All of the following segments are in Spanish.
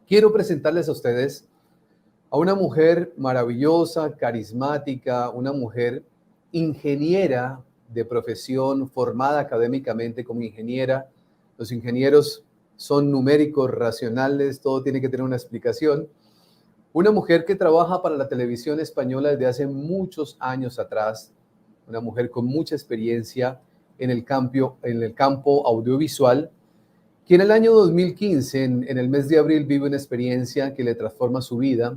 Quiero presentarles a ustedes a una mujer maravillosa, carismática, una mujer ingeniera de profesión, formada académicamente como ingeniera. Los ingenieros son numéricos, racionales, todo tiene que tener una explicación. Una mujer que trabaja para la televisión española desde hace muchos años atrás, una mujer con mucha experiencia en el campo audiovisual, que en el año 2015, en el mes de abril, vive una experiencia que le transforma su vida,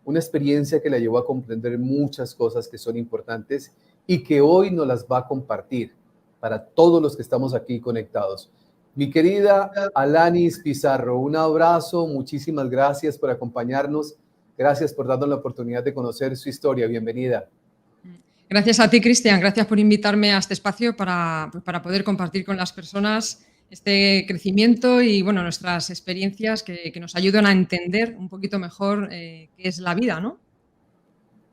una experiencia que la llevó a comprender muchas cosas que son importantes y que hoy nos las va a compartir para todos los que estamos aquí conectados. Mi querida Alanis Pizarro, un abrazo, muchísimas gracias por acompañarnos, gracias por darnos la oportunidad de conocer su historia, bienvenida. Gracias a ti, Cristian. Gracias por invitarme a este espacio para poder compartir con las personas este crecimiento y bueno, nuestras experiencias que nos ayudan a entender un poquito mejor qué es la vida, ¿no?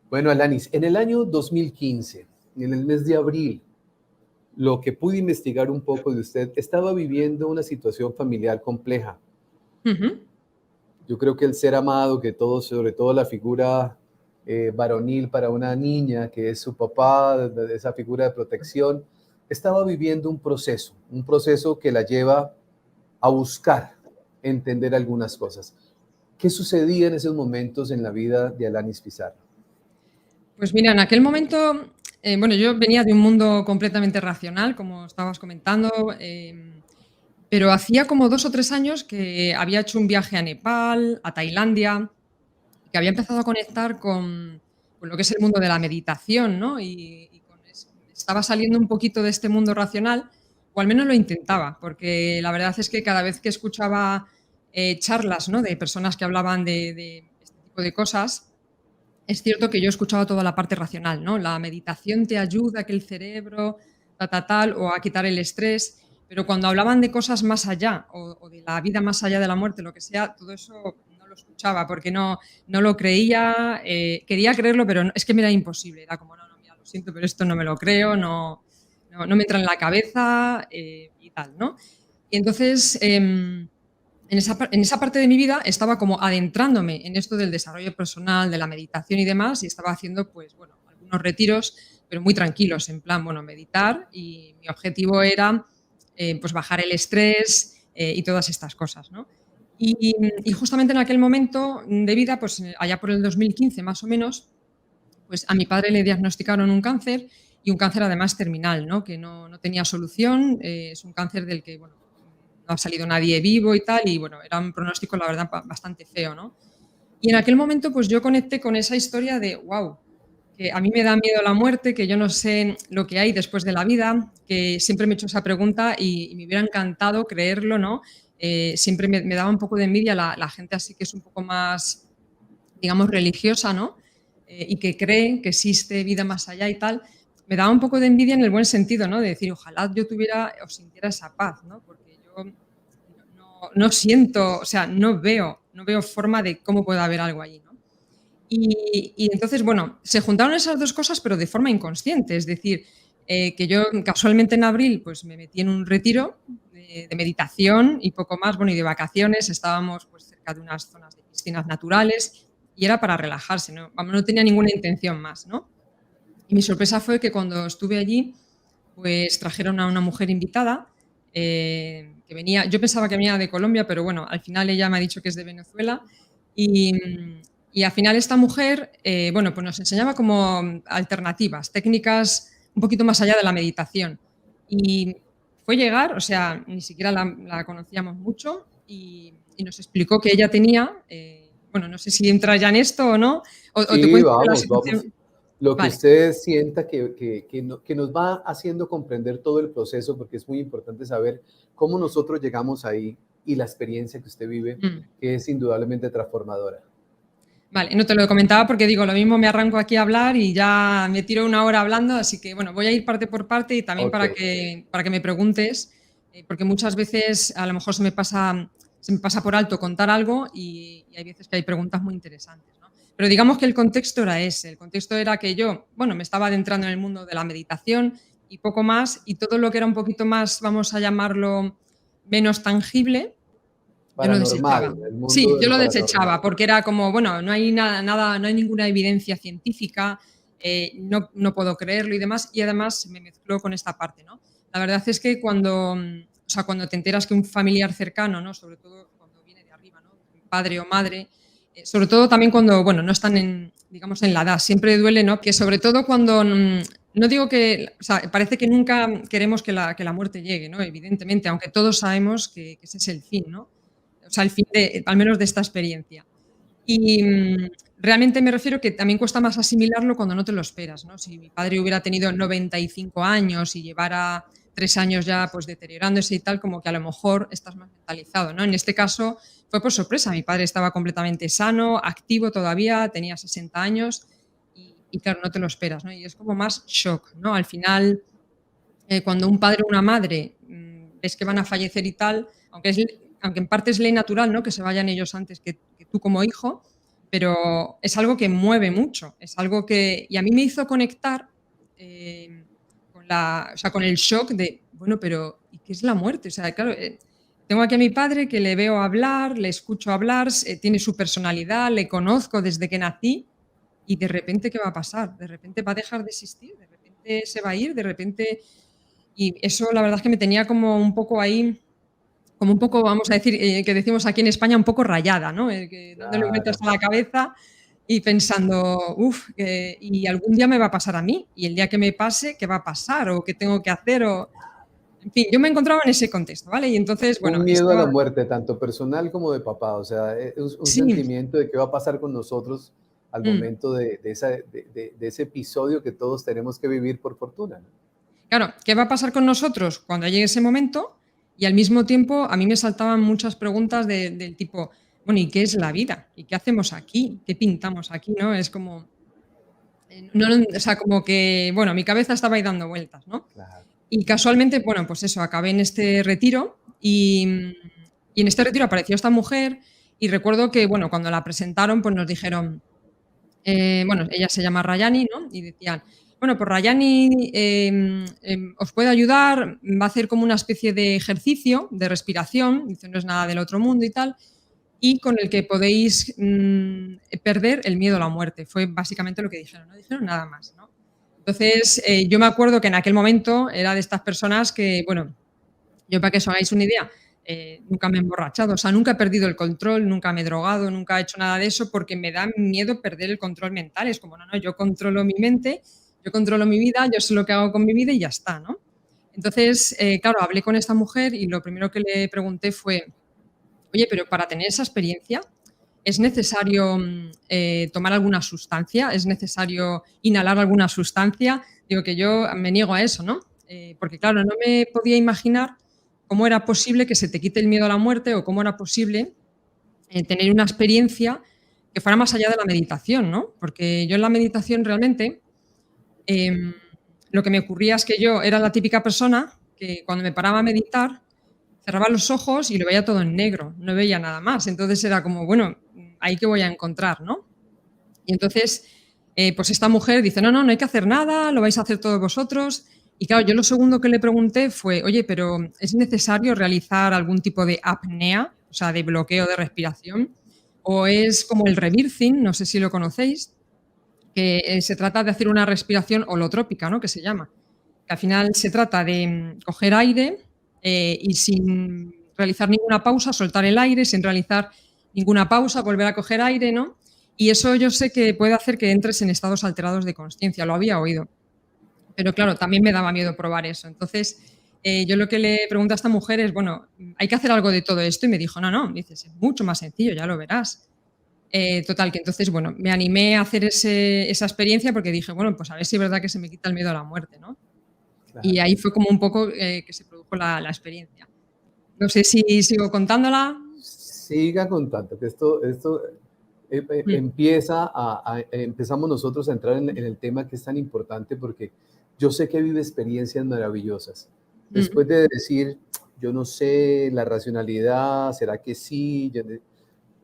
Bueno, Alanis, en el año 2015, en el mes de abril, lo que pude investigar un poco de usted, estaba viviendo una situación familiar compleja. Ujú. Yo creo que el ser amado, que todo, sobre todo la figura varonil para una niña, que es su papá, de esa figura de protección, estaba viviendo un proceso que la lleva a buscar entender algunas cosas. ¿Qué sucedía en esos momentos en la vida de Alanis Pizarro? Pues mira, en aquel momento, bueno, yo venía de un mundo completamente racional, como estabas comentando, pero hacía como 2 o 3 años que había hecho un viaje a Nepal, a Tailandia, que había empezado a conectar con lo que es el mundo de la meditación, ¿no? Estaba saliendo un poquito de este mundo racional, o al menos lo intentaba, porque la verdad es que cada vez que escuchaba charlas, ¿no? De personas que hablaban de este tipo de cosas, es cierto que yo escuchaba toda la parte racional, ¿no? La meditación te ayuda a que el cerebro, tal, o a quitar el estrés, pero cuando hablaban de cosas más allá o de la vida más allá de la muerte, lo que sea, todo eso no lo escuchaba porque no lo creía, quería creerlo, pero es que me era imposible. Era como, no, mira, lo siento, pero esto no me lo creo, no me entra en la cabeza y tal, ¿no? Y entonces, en esa parte de mi vida estaba como adentrándome en esto del desarrollo personal, de la meditación y demás, y estaba haciendo, pues, bueno, algunos retiros, pero muy tranquilos, en plan, bueno, meditar, y mi objetivo era, pues, bajar el estrés, y todas estas cosas, ¿no? Y justamente en aquel momento de vida, pues, allá por el 2015, más o menos, pues, a mi padre le diagnosticaron un cáncer, y un cáncer además terminal, ¿no? Que no tenía solución, es un cáncer del que, bueno, no ha salido nadie vivo y tal, y bueno, era un pronóstico, la verdad, bastante feo, ¿no? Y en aquel momento, pues yo conecté con esa historia de, wow, que a mí me da miedo la muerte, que yo no sé lo que hay después de la vida, que siempre me he hecho esa pregunta y me hubiera encantado creerlo, ¿no? Siempre me daba un poco de envidia la gente así que es un poco más, digamos, religiosa, ¿no? Y que cree que existe vida más allá y tal. Me daba un poco de envidia en el buen sentido, ¿no? De decir, ojalá yo tuviera o sintiera esa paz, ¿no? Porque yo no siento, o sea, no veo forma de cómo pueda haber algo allí, ¿no? Y entonces, bueno, se juntaron esas 2 cosas, pero de forma inconsciente. Es decir, que yo casualmente en abril, pues me metí en un retiro de meditación y poco más, bueno, y de vacaciones. Estábamos, pues, cerca de unas zonas de piscinas naturales y era para relajarse, ¿no? Vamos, no tenía ninguna intención más, ¿no? Y mi sorpresa fue que cuando estuve allí, pues trajeron a una mujer invitada, que venía, yo pensaba que venía de Colombia, pero bueno, al final ella me ha dicho que es de Venezuela. Y al final esta mujer, bueno, pues nos enseñaba como alternativas, técnicas un poquito más allá de la meditación. Y fue llegar, o sea, ni siquiera la conocíamos mucho y nos explicó que ella tenía, bueno, no sé si entra ya en esto o no, o te Sí, cuento de la vamos, vamos. situación. Lo que Vale. usted sienta que nos va haciendo comprender todo el proceso, porque es muy importante saber cómo nosotros llegamos ahí y la experiencia que usted vive, Mm. que es indudablemente transformadora. Vale, no te lo comentaba porque digo, lo mismo me arranco aquí a hablar y ya me tiro una hora hablando, así que bueno, voy a ir parte por parte y también Ok. para que me preguntes, porque muchas veces a lo mejor se me pasa por alto contar algo y hay veces que hay preguntas muy interesantes, ¿no? Pero digamos que el contexto era ese, el contexto era que yo, bueno, me estaba adentrando en el mundo de la meditación y poco más, y todo lo que era un poquito más, vamos a llamarlo, menos tangible, Yo lo paranormal, desechaba. el mundo Sí, de yo lo lo paranormal. desechaba, porque era como, bueno, no hay nada, no hay ninguna evidencia científica, no puedo creerlo y demás, y además me mezcló con esta parte, ¿no? La verdad es que cuando, o sea, cuando te enteras que un familiar cercano, ¿no? Sobre todo cuando viene de arriba, ¿no? Padre o madre, sobre todo también cuando, bueno, no están en, digamos, en la edad, siempre duele, ¿no? Que sobre todo cuando, no digo que, o sea, parece que nunca queremos que la muerte llegue, ¿no? Evidentemente, aunque todos sabemos que ese es el fin, ¿no? O sea, el fin de, al menos de esta experiencia. Y realmente me refiero que también cuesta más asimilarlo cuando no te lo esperas, ¿no? Si mi padre hubiera tenido 95 años y llevara 3 años ya, pues, deteriorándose y tal, como que a lo mejor estás más mentalizado, ¿no? En este caso fue por sorpresa. Mi padre estaba completamente sano, activo todavía, tenía 60 años y claro, no te lo esperas, ¿no? Y es como más shock, ¿no? Al final, cuando un padre o una madre, ves que van a fallecer y tal, aunque en parte es ley natural, ¿no? Que se vayan ellos antes que tú como hijo, pero es algo que mueve mucho, es algo que y a mí me hizo conectar, o sea, con el shock de, bueno, pero ¿y qué es la muerte? O sea, claro, tengo aquí a mi padre que le veo hablar, le escucho hablar, tiene su personalidad, le conozco desde que nací y de repente, ¿qué va a pasar? De repente va a dejar de existir, de repente se va a ir, de repente y eso la verdad es que me tenía como un poco ahí, como un poco, vamos a decir, que decimos aquí en España, un poco rayada, ¿no? Que dándole vueltas Claro. a la cabeza y pensando, uff, y algún día me va a pasar a mí, y el día que me pase, ¿qué va a pasar? ¿O qué tengo que hacer? O, en fin, yo me encontraba en ese contexto, ¿vale? Y entonces, bueno, Un miedo a estaba, la muerte, tanto personal como de papá, o sea, un sí, sentimiento de qué va a pasar con nosotros al mm, momento de ese episodio que todos tenemos que vivir por fortuna, ¿no? claro, ¿qué va a pasar con nosotros cuando llegue ese momento? Y al mismo tiempo a mí me saltaban muchas preguntas del tipo, bueno, ¿y qué es la vida? ¿Y qué hacemos aquí? ¿Qué pintamos aquí? ¿No? Es como, o sea, como que, bueno, mi cabeza estaba ahí dando vueltas, ¿no? Claro. Y casualmente, bueno, pues eso, acabé en este retiro y en este retiro apareció esta mujer y recuerdo que, bueno, cuando la presentaron, pues nos dijeron, bueno, ella se llama Rayani, ¿no? Y decían, bueno, pues Rayani os puede ayudar, va a hacer como una especie de ejercicio de respiración, dice, no es nada del otro mundo y tal, y con el que podéis perder el miedo a la muerte. Fue básicamente lo que dijeron, no dijeron nada más, ¿no? Entonces, yo me acuerdo que en aquel momento era de estas personas que, bueno, yo para que os hagáis una idea, nunca me he emborrachado, o sea, nunca he perdido el control, nunca me he drogado, nunca he hecho nada de eso porque me da miedo perder el control mental. Es como, no, no, yo controlo mi mente, yo controlo mi vida, yo sé lo que hago con mi vida y ya está, ¿no? Entonces, claro, hablé con esta mujer y lo primero que le pregunté fue, oye, pero para tener esa experiencia, ¿es necesario tomar alguna sustancia? ¿Es necesario inhalar alguna sustancia? Digo que yo me niego a eso, ¿no? Porque claro, no me podía imaginar cómo era posible que se te quite el miedo a la muerte o cómo era posible tener una experiencia que fuera más allá de la meditación, ¿no? Porque yo en la meditación realmente em, lo que me ocurría es que yo era la típica persona que cuando me paraba a meditar cerraba los ojos y lo veía todo en negro, no veía nada más. Entonces era como, bueno, ¿ahí qué voy a encontrar, no? Y entonces, pues esta mujer dice, no, no, no hay que hacer nada, lo vais a hacer todos vosotros. Y claro, yo lo segundo que le pregunté fue, oye, pero ¿es necesario realizar algún tipo de apnea, o sea, de bloqueo de respiración? ¿O es como el rebirthing, no sé si lo conocéis, que se trata de hacer una respiración holotrópica, ¿no? Que se llama. Que al final se trata de coger aire y sin realizar ninguna pausa, soltar el aire, sin realizar ninguna pausa, volver a coger aire, ¿no? Y eso yo sé que puede hacer que entres en estados alterados de conciencia, lo había oído. Pero claro, también me daba miedo probar eso. Entonces, yo lo que le pregunto a esta mujer es, bueno, ¿hay que hacer algo de todo esto? Y me dijo, no, no, dices, es mucho más sencillo, ya lo verás. Total, que entonces, bueno, me animé a hacer esa experiencia porque dije, bueno, pues a ver si es verdad que se me quita el miedo a la muerte, ¿no? Y Claro. ahí fue como un poco que se produjo la experiencia. No sé si sigo contándola. Siga contando, que esto Mm, empezamos nosotros a entrar en el tema que es tan importante porque yo sé que vive experiencias maravillosas. mm. Después de decir, yo no sé, la racionalidad, ¿será que sí?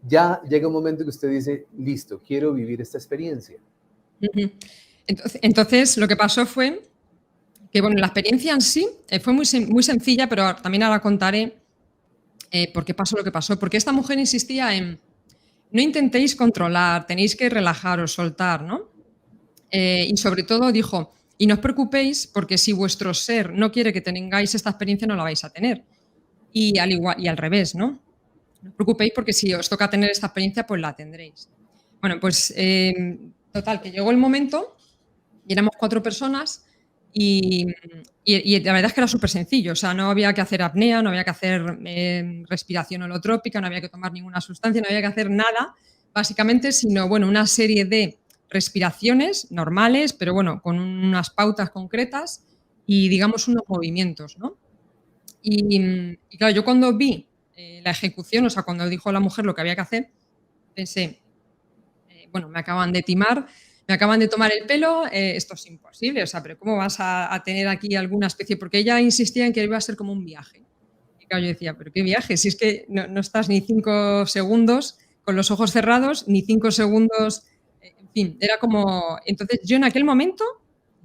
Ya llega un momento que usted dice, listo, quiero vivir esta experiencia. Ujú. Entonces, lo que pasó fue que, bueno, la experiencia en sí fue muy sencilla, pero también ahora contaré. por qué pasó lo que pasó. Porque esta mujer insistía en, no intentéis controlar, tenéis que relajaros, soltar, ¿no? Y sobre todo dijo, y no os preocupéis porque si vuestro ser no quiere que tengáis esta experiencia, no la vais a tener. Y al igual, y al revés, ¿no? No os preocupéis porque si os toca tener esta experiencia, pues la tendréis. Bueno, pues total, que llegó el momento y éramos 4 personas y, y la verdad es que era súper sencillo, o sea, no había que hacer apnea, no había que hacer respiración holotrópica, no había que tomar ninguna sustancia, no había que hacer nada, básicamente, sino, bueno, una serie de respiraciones normales, pero bueno, con unas pautas concretas y, digamos, unos movimientos, ¿no? Y claro, yo cuando vi la ejecución, o sea, cuando dijo la mujer lo que había que hacer, pensé, bueno, me acaban de timar, me acaban de tomar el pelo, esto es imposible, o sea, pero ¿cómo vas a tener aquí alguna especie? Porque ella insistía en que iba a ser como un viaje. Y claro, yo decía, ¿pero qué viaje? Si es que no estás ni 5 segundos con los ojos cerrados, ni 5 segundos, en fin, era como... Entonces yo en aquel momento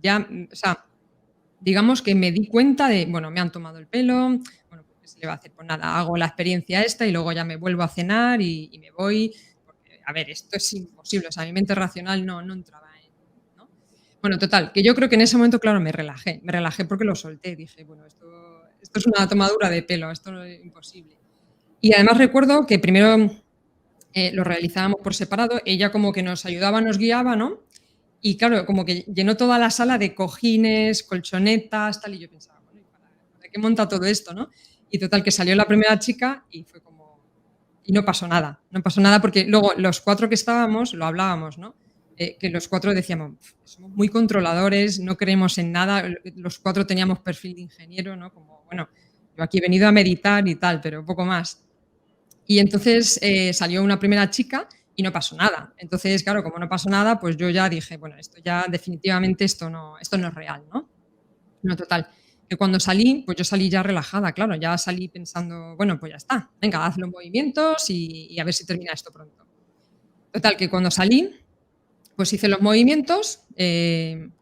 ya, o sea, digamos que me di cuenta de, bueno, me han tomado el pelo, bueno, pues ¿qué se le va a hacer? Pues nada, hago la experiencia esta y luego ya me vuelvo a cenar y me voy, porque, a ver, esto es imposible, o sea, mi mente racional no entraba en, ¿no? Bueno, total, que yo creo que en ese momento, claro, me relajé porque lo solté, dije, bueno, esto es una tomadura de pelo, esto no es imposible. Y además recuerdo que primero lo realizábamos por separado, ella como que nos ayudaba, nos guiaba, ¿no? Y claro, como que llenó toda la sala de cojines, colchonetas, tal, y yo pensaba, bueno, ¿y para qué monta todo esto, no? Y total, que salió la primera chica y fue como... Y no pasó nada porque luego los 4 que estábamos lo hablábamos, ¿no? Que los 4 decíamos, somos muy controladores, no creemos en nada, los 4 teníamos perfil de ingeniero, ¿no? Como, bueno, yo aquí he venido a meditar y tal, pero poco más. Y entonces salió una primera chica y no pasó nada. Entonces, claro, como no pasó nada, pues yo ya dije, bueno, esto ya definitivamente esto no es real, ¿no? No, total. Que cuando salí, pues yo salí ya relajada, claro, ya salí pensando, bueno, pues ya está, venga, haz los movimientos y a ver si termina esto pronto. Total, que cuando salí, pues hice los movimientos,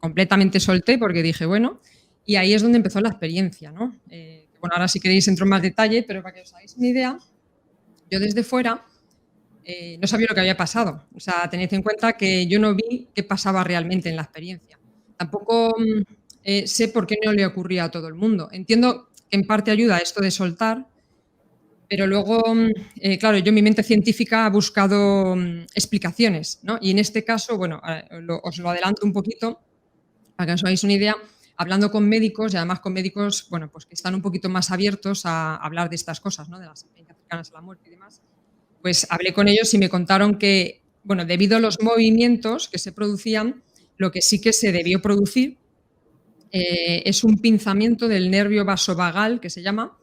completamente solté porque dije, bueno, y ahí es donde empezó la experiencia, ¿no? Bueno, ahora si queréis entro en más detalle, pero para que os hagáis una idea, yo desde fuera no sabía lo que había pasado. O sea, tened en cuenta que yo no vi qué pasaba realmente en la experiencia. Tampoco sé por qué no le ocurría a todo el mundo. Entiendo que en parte ayuda esto de soltar, pero luego, claro, yo en mi mente científica ha buscado explicaciones, ¿no? Y en este caso, bueno, os lo adelanto un poquito para que os hagáis una idea, hablando con médicos y además con médicos, bueno, pues que están un poquito más abiertos a hablar de estas cosas, ¿no? De las experiencias cercanas a la muerte y demás. Pues hablé con ellos y me contaron que, bueno, debido a los movimientos que se producían, lo que sí que se debió producir es un pinzamiento del nervio vasovagal, que se llama,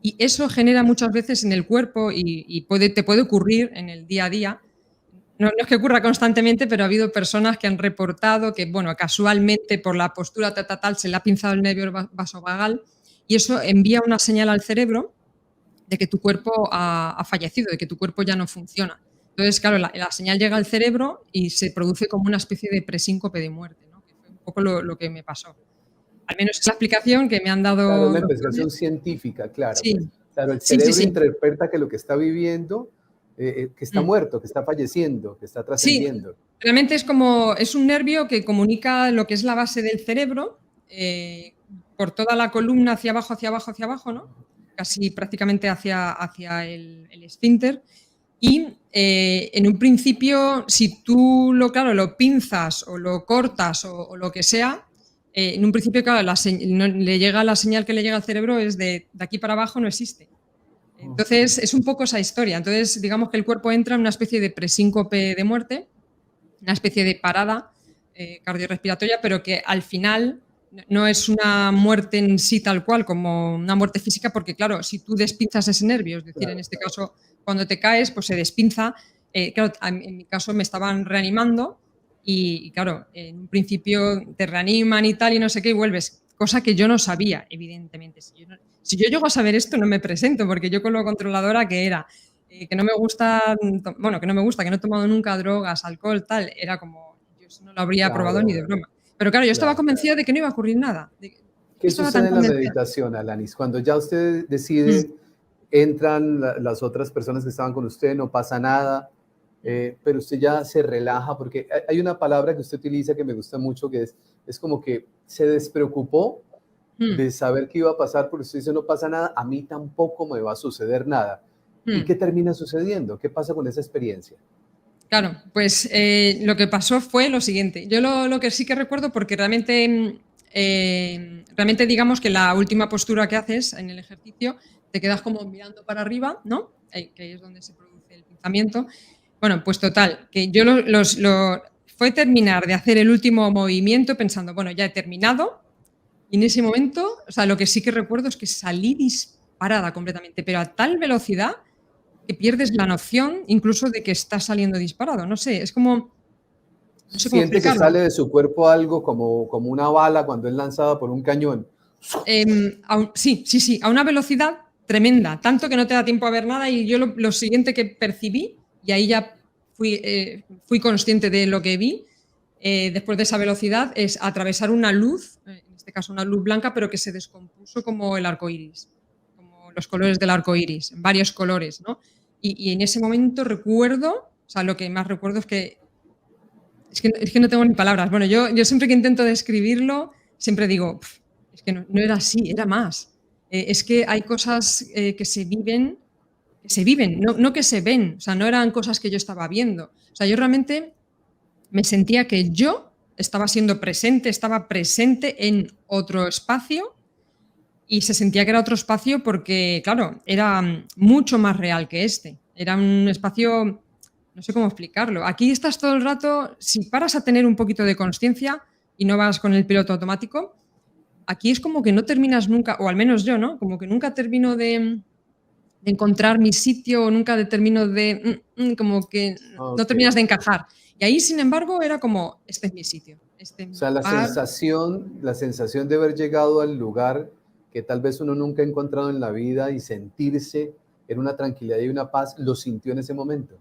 y eso genera muchas veces en el cuerpo y te puede ocurrir en el día a día. No es que ocurra constantemente, pero ha habido personas que han reportado que, bueno, casualmente por la postura tal, se le ha pinzado el nervio vasovagal y eso envía una señal al cerebro de que tu cuerpo ha fallecido, de que tu cuerpo ya no funciona. Entonces, claro, la señal llega al cerebro y se produce como una especie de presíncope de muerte, ¿no? Que fue un poco lo que me pasó. Al menos es la explicación que me han Claro, dado la los investigación padres. científica, claro. Sí, Claro, el sí, sí, cerebro sí. interpreta que lo que está viviendo, que está Mm. muerto, que está falleciendo, que está Sí, trascendiendo. realmente es un nervio que comunica lo que es la base del cerebro por toda la columna hacia abajo, hacia abajo, hacia abajo, ¿no? Casi prácticamente hacia el esfínter. Y en un principio, si tú claro, lo pinzas o lo cortas o lo que sea, en un principio, claro, le llega la señal que le llega al cerebro es de aquí para abajo no existe. Entonces, es un poco esa historia. Entonces, digamos que el cuerpo entra en una especie de presíncope de muerte, una especie de parada cardiorrespiratoria, pero que al final no es una muerte en sí tal cual, como una muerte física, porque claro, si tú despinzas ese nervio, es decir, en Claro, este caso, cuando te caes, pues se despinza. Claro, en mi caso me estaban reanimando y claro, en un principio te reaniman y tal y no sé qué y vuelves, cosa que yo no sabía, evidentemente. Si yo llego a saber esto, no me presento, porque yo con lo controladora que era, que no me gusta, bueno, que no me gusta, que no he tomado nunca drogas, alcohol, tal, era como, yo eso no lo habría probado ni de claro, broma. Pero claro, yo estaba claro. convencida de que no iba a ocurrir nada. Yo ¿Qué estaba tan sucede en la convencida. meditación, Alanis? Cuando ya usted Mm, decide entran las otras personas que estaban con usted, no pasa nada, pero usted ya se relaja, porque hay una palabra que usted utiliza que me gusta mucho, que es como que se despreocupó Mm, de saber qué iba a pasar, porque usted dice, no pasa nada, a mí tampoco me va a suceder nada. ¿Y mm. qué termina sucediendo? ¿Qué pasa con esa experiencia? Claro, pues lo que pasó fue lo siguiente. Yo lo que sí que recuerdo, porque realmente, realmente digamos que la última postura que haces en el ejercicio, te quedas como mirando para arriba, ¿no? Que ahí es donde se produce el pensamiento. Bueno, pues total, que yo fue terminar de hacer el último movimiento pensando, bueno, ya he terminado, y en ese momento, o sea, lo que sí que recuerdo es que salí disparada completamente, pero a tal velocidad que pierdes la noción incluso de que estás saliendo disparado. No sé, es como, no sé cómo Siente que explicarlo. sale de su cuerpo algo como una bala cuando es lanzada por un cañón. Sí, sí, sí, a una velocidad tremenda, tanto que no te da tiempo a ver nada y yo lo siguiente que percibí, y ahí ya fui consciente de lo que vi, después de esa velocidad, es atravesar una luz, en este caso una luz blanca, pero que se descompuso como el arco iris, como los colores del arco iris, en varios colores, ¿no? Y en ese momento recuerdo, o sea, lo que más recuerdo es que no tengo ni palabras. Bueno, yo siempre que intento describirlo, siempre digo, "Pf, es que no era así, era más. Es que hay cosas que se viven, no que se ven, o sea, no eran cosas que yo estaba viendo. O sea, yo realmente me sentía que yo estaba siendo presente, estaba presente en otro espacio y se sentía que era otro espacio porque, claro, era mucho más real que este. Era un espacio, no sé cómo explicarlo. Aquí estás todo el rato, si paras a tener un poquito de conciencia y no vas con el piloto automático, aquí es como que no terminas nunca, o al menos yo, ¿no? Como que nunca termino de encontrar mi sitio, o nunca termino de, como que no Ok. terminas de encajar. Y ahí, sin embargo, era como, este es mi sitio, este es O mi sea, lugar. la sensación de haber llegado al lugar que tal vez uno nunca ha encontrado en la vida y sentirse en una tranquilidad y una paz, lo sintió en ese momento.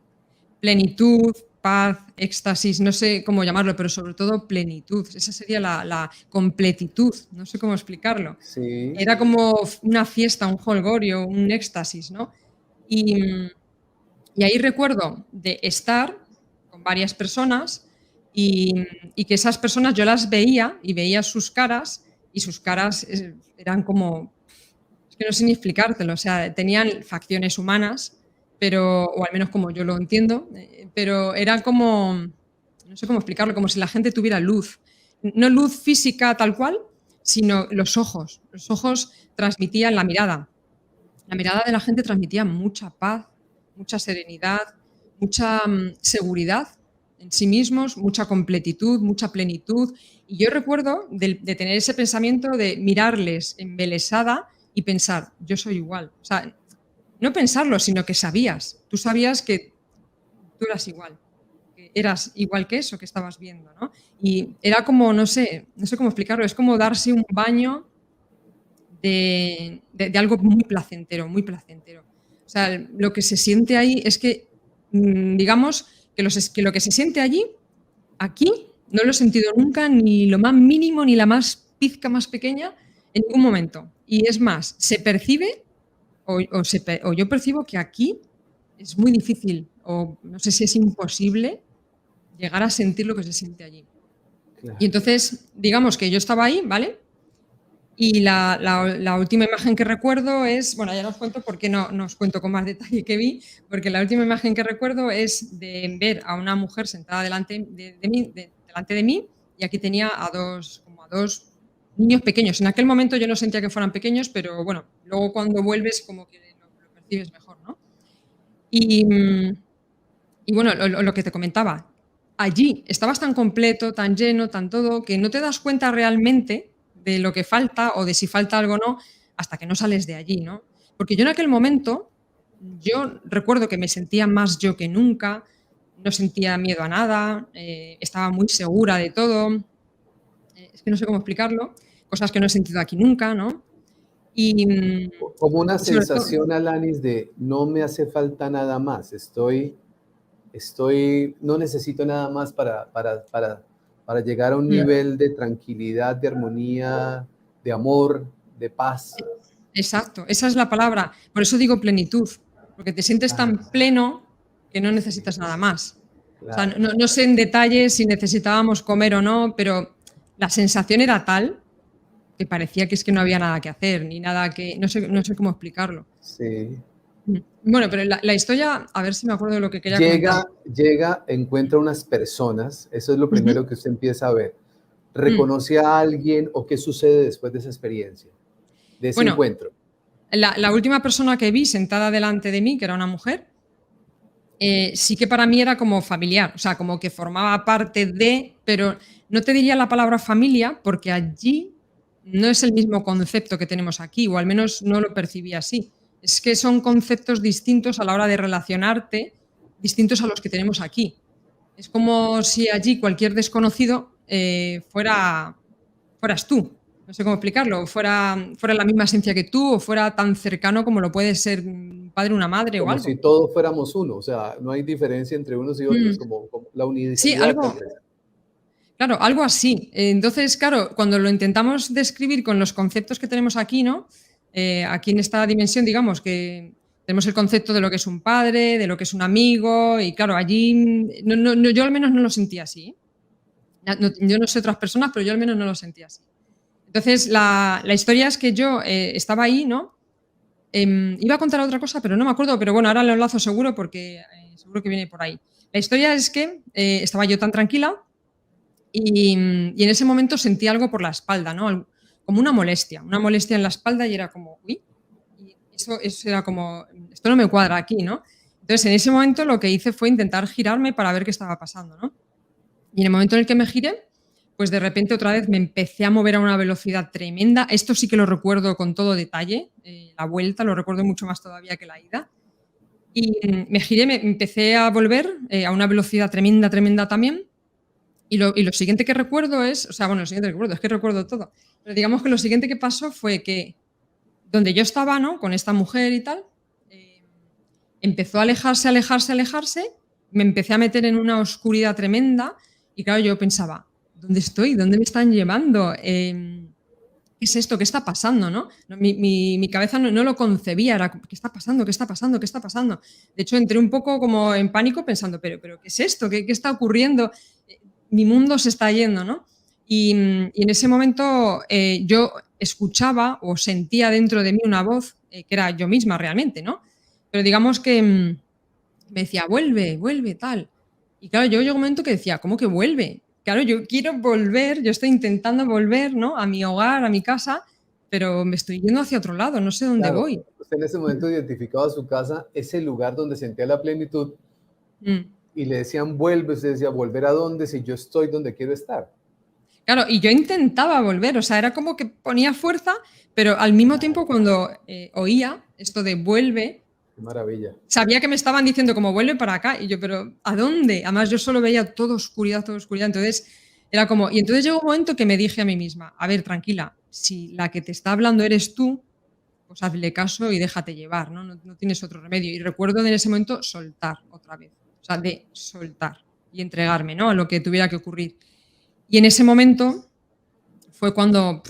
Plenitud, paz, éxtasis, no sé cómo llamarlo, pero sobre todo plenitud. Esa sería la completitud, no sé cómo explicarlo. Sí, Era como una fiesta, un jolgorio, un éxtasis, ¿no? Y, y ahí recuerdo de estar con varias personas y, y que esas personas yo las veía y veía sus caras y sus caras eran como, es que no sé ni explicártelo, o sea, tenían facciones humanas, pero, o al menos como yo lo entiendo, pero era como, no sé cómo explicarlo, como si la gente tuviera luz. No luz física tal cual, sino los ojos. Los ojos transmitían la mirada. La mirada de la gente transmitía mucha paz, mucha serenidad, mucha seguridad en sí mismos, mucha completitud, mucha plenitud. Y yo recuerdo de tener ese pensamiento de mirarles embelesada y pensar, yo soy igual. O sea, no pensarlo, sino que sabías. Tú sabías que tú eras igual, que eras igual que eso que estabas viendo, ¿no? Y era como, no sé cómo explicarlo, es como darse un baño de algo muy placentero, muy placentero. O sea, lo que se siente ahí es que, digamos, que lo que se siente allí, aquí, no lo he sentido nunca, ni lo más mínimo, ni la más pizca más pequeña, en ningún momento. Y es más, se percibe, o yo percibo que aquí es muy difícil, o no sé si es imposible, llegar a sentir lo que se siente allí. Y claro. entonces, digamos que yo estaba ahí, ¿vale? Y la última imagen que recuerdo es, bueno, ya no os cuento porque no os cuento con más detalle que vi, porque la última imagen que recuerdo es de ver a una mujer sentada delante de mí, y aquí tenía como a dos niños pequeños. En aquel momento yo no sentía que fueran pequeños, pero bueno, luego cuando vuelves como que lo percibes mejor, ¿no? Y, y bueno, lo que te comentaba, allí estabas tan completo, tan lleno, tan todo, que no te das cuenta realmente de lo que falta o de si falta algo o no, hasta que no sales de allí, ¿no? Porque yo en aquel momento, yo recuerdo que me sentía más yo que nunca, no sentía miedo a nada, estaba muy segura de todo, es que no sé cómo explicarlo, cosas que no he sentido aquí nunca, ¿no? Y, Como una y sobre todo, sensación, Alanis, de no me hace falta nada más, no necesito nada más para llegar a un mm, nivel de tranquilidad, de armonía, de amor, de paz. exacto, esa es la palabra. Por eso digo plenitud, porque te sientes Ah, tan pleno que no sí, necesitas nada más. O sea, claro. no sé en detalle si necesitábamos comer o no, pero la sensación era tal que parecía que es que no había nada que hacer, ni nada que no sé cómo explicarlo. Sí. Bueno, pero la historia, a ver si me acuerdo de lo que quería comentar. Llega, encuentra unas personas, eso es lo Ujú, primero que usted empieza a ver. mm. ¿Reconoce a alguien o qué sucede después de esa experiencia, de ese Bueno, encuentro? la última persona que vi sentada delante de mí, que era una mujer, sí que para mí era como familiar, o sea, como que formaba parte de, pero no te diría la palabra familia, porque allí no es el mismo concepto que tenemos aquí, o al menos no lo percibí así. Es que son conceptos distintos a la hora de relacionarte, distintos a los que tenemos aquí. Es como si allí cualquier desconocido fueras tú. No sé cómo explicarlo. Fuera la misma esencia que tú o fuera tan cercano como lo puede ser un padre, una madre o Como si algo. todos fuéramos uno, o sea, no hay diferencia entre unos y otros, Mm, como la sí, unicidad tal algo, vez. claro, algo así. Entonces, claro, cuando lo intentamos describir con los conceptos que tenemos aquí, ¿no? Aquí en esta dimensión, digamos que tenemos el concepto de lo que es un padre, de lo que es un amigo, y claro, allí yo al menos no lo sentía así. ¿Eh? Yo no sé otras personas, pero yo al menos no lo sentía así. Entonces, la historia es que yo estaba ahí, ¿no? Iba a contar otra cosa, pero no me acuerdo, pero bueno, ahora lo enlazo seguro porque seguro que viene por ahí. La historia es que estaba yo tan tranquila y en ese momento sentí algo por la espalda, ¿no? Como una molestia en la espalda y era como, uy, y eso era como, esto no me cuadra aquí, ¿no? Entonces, en ese momento lo que hice fue intentar girarme para ver qué estaba pasando, ¿no? Y en el momento en el que me giré, pues de repente otra vez me empecé a mover a una velocidad tremenda. Esto sí que lo recuerdo con todo detalle. La vuelta lo recuerdo mucho más todavía que la ida. Y me giré, me empecé a volver a una velocidad tremenda, tremenda también. Y lo siguiente que recuerdo es, o sea, bueno, lo siguiente que recuerdo, es que recuerdo todo. Pero digamos que lo siguiente que pasó fue que donde yo estaba, ¿no? Con esta mujer y tal, eh, empezó a alejarse, alejarse, alejarse. Me empecé a meter en una oscuridad tremenda y claro, yo pensaba, ¿dónde estoy? ¿Dónde me están llevando? ¿Qué es esto? ¿Qué está pasando? ¿No? Mi cabeza no lo concebía, era, ¿qué está pasando? ¿Qué está pasando? ¿Qué está pasando? De hecho, entré un poco como en pánico pensando, pero ¿qué es esto? ¿Qué está ocurriendo? Eh, Mi mundo se está yendo, ¿no? Y en ese momento yo escuchaba o sentía dentro de mí una voz que era yo misma realmente, ¿no? Pero digamos que me decía, vuelve, vuelve, tal. Y claro, yo llegó un momento que decía, ¿cómo que vuelve? Claro, yo quiero volver, yo estoy intentando volver, ¿no? A mi hogar, a mi casa, pero me estoy yendo hacia otro lado, no sé dónde Claro, voy. usted en ese momento identificaba su casa, ese lugar donde sentía la plenitud Mm. y le decían vuelve, usted decía, ¿volver a dónde si yo estoy donde quiero estar? Claro, y yo intentaba volver, o sea, era como que ponía fuerza, pero al mismo Claro, tiempo cuando oía esto de vuelve, qué maravilla. sabía que me estaban diciendo como vuelve para acá, y yo, pero ¿a dónde? Además, yo solo veía todo oscuridad, todo oscuridad, entonces era como, y entonces llegó un momento que me dije a mí misma, a ver, tranquila, si la que te está hablando eres tú, pues hazle caso y déjate llevar, ¿no? No tienes otro remedio. Y recuerdo en ese momento soltar otra vez, o sea, de soltar y entregarme, ¿no? A lo que tuviera que ocurrir. Y en ese momento fue cuando,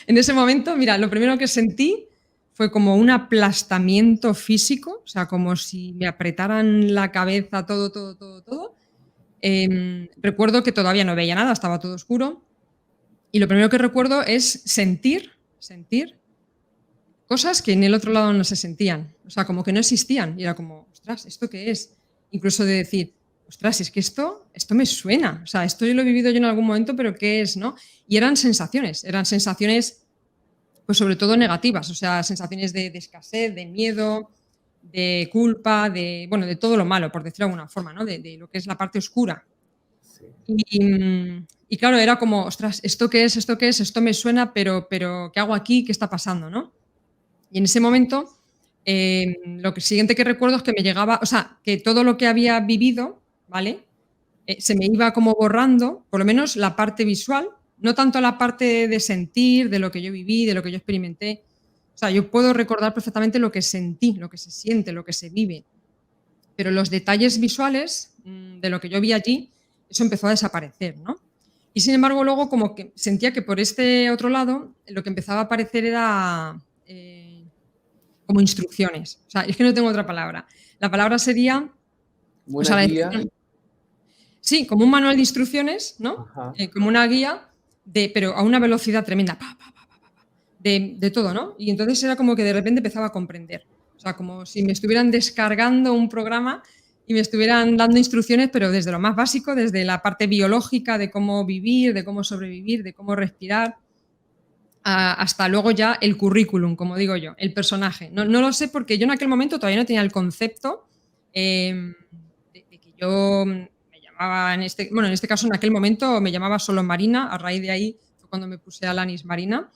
en ese momento, mira, lo primero que sentí fue como un aplastamiento físico, o sea, como si me apretaran la cabeza, todo, todo, todo, todo. Recuerdo que todavía no veía nada, estaba todo oscuro. Y lo primero que recuerdo es sentir cosas que en el otro lado no se sentían, o sea, como que no existían. Y era como, ostras, ¿esto qué es? Incluso de decir, ostras, es que esto me suena, o sea, esto yo lo he vivido yo en algún momento, pero ¿qué es, no? Y eran sensaciones, pues sobre todo negativas, o sea, sensaciones de escasez, de miedo, de culpa, bueno, de todo lo malo, por decirlo de alguna forma, ¿no? De lo que es la parte oscura. Sí. Y claro, era como, ostras, ¿esto qué es? ¿Esto qué es? Esto me suena, pero ¿qué hago aquí? ¿Qué está pasando, no? Y en ese momento, lo siguiente que recuerdo es que me llegaba, o sea, que todo lo que había vivido, ¿vale? Se me iba como borrando, por lo menos la parte visual, no tanto la parte de sentir, de lo que yo viví, de lo que yo experimenté. O sea, yo puedo recordar perfectamente lo que sentí, lo que se siente, lo que se vive, pero los detalles visuales de lo que yo vi allí, eso empezó a desaparecer, ¿no? Y sin embargo, luego como que sentía que por este otro lado, lo que empezaba a aparecer como instrucciones. O sea, es que no tengo otra palabra. La palabra sería, Como o una sea, la guía. descripción. Sí, como un manual de instrucciones, ¿no? Ajá. Como una guía, pero a una velocidad tremenda, de todo, ¿no? Y entonces era como que de repente empezaba a comprender. O sea, como si me estuvieran descargando un programa y me estuvieran dando instrucciones, pero desde lo más básico, desde la parte biológica de cómo vivir, de cómo sobrevivir, de cómo respirar, hasta luego ya el currículum, como digo yo, el personaje. No lo sé porque yo en aquel momento todavía no tenía el concepto de que yo me llamaba, en este caso en aquel momento me llamaba solo Marina, a raíz de ahí fue cuando me puse Alanis Marina.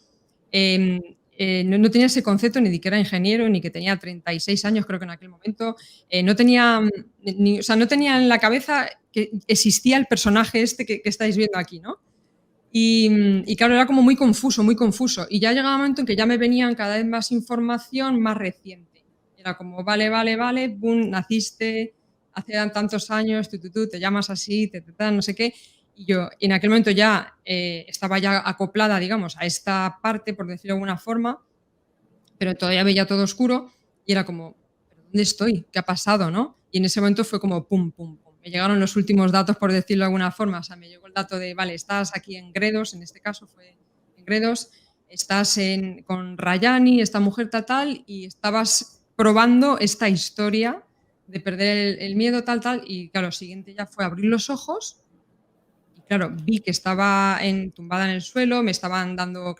Eh, no tenía ese concepto ni de que era ingeniero, ni que tenía 36 años, creo que en aquel momento. No tenía, o sea, no tenía en la cabeza que existía el personaje este que estáis viendo aquí, ¿no? Y claro, era como muy confuso, muy confuso. Y ya llegaba un momento en que ya me venían cada vez más información más reciente. Era como, vale, vale, vale, boom, naciste hace tantos años, tú, te llamas así, no sé qué. Y yo en aquel momento ya estaba ya acoplada, digamos, a esta parte, por decirlo de alguna forma, pero todavía veía todo oscuro y era como, ¿pero dónde estoy? ¿Qué ha pasado, no? Y en ese momento fue como pum, pum, pum. Me llegaron los últimos datos, por decirlo de alguna forma. O sea, me llegó el dato de, vale, estás aquí en Gredos, en este caso fue en Gredos, estás con Rayani, esta mujer tal, y estabas probando esta historia de perder el miedo, tal, y claro, lo siguiente ya fue abrir los ojos y claro, vi que estaba tumbada en el suelo, me estaban dando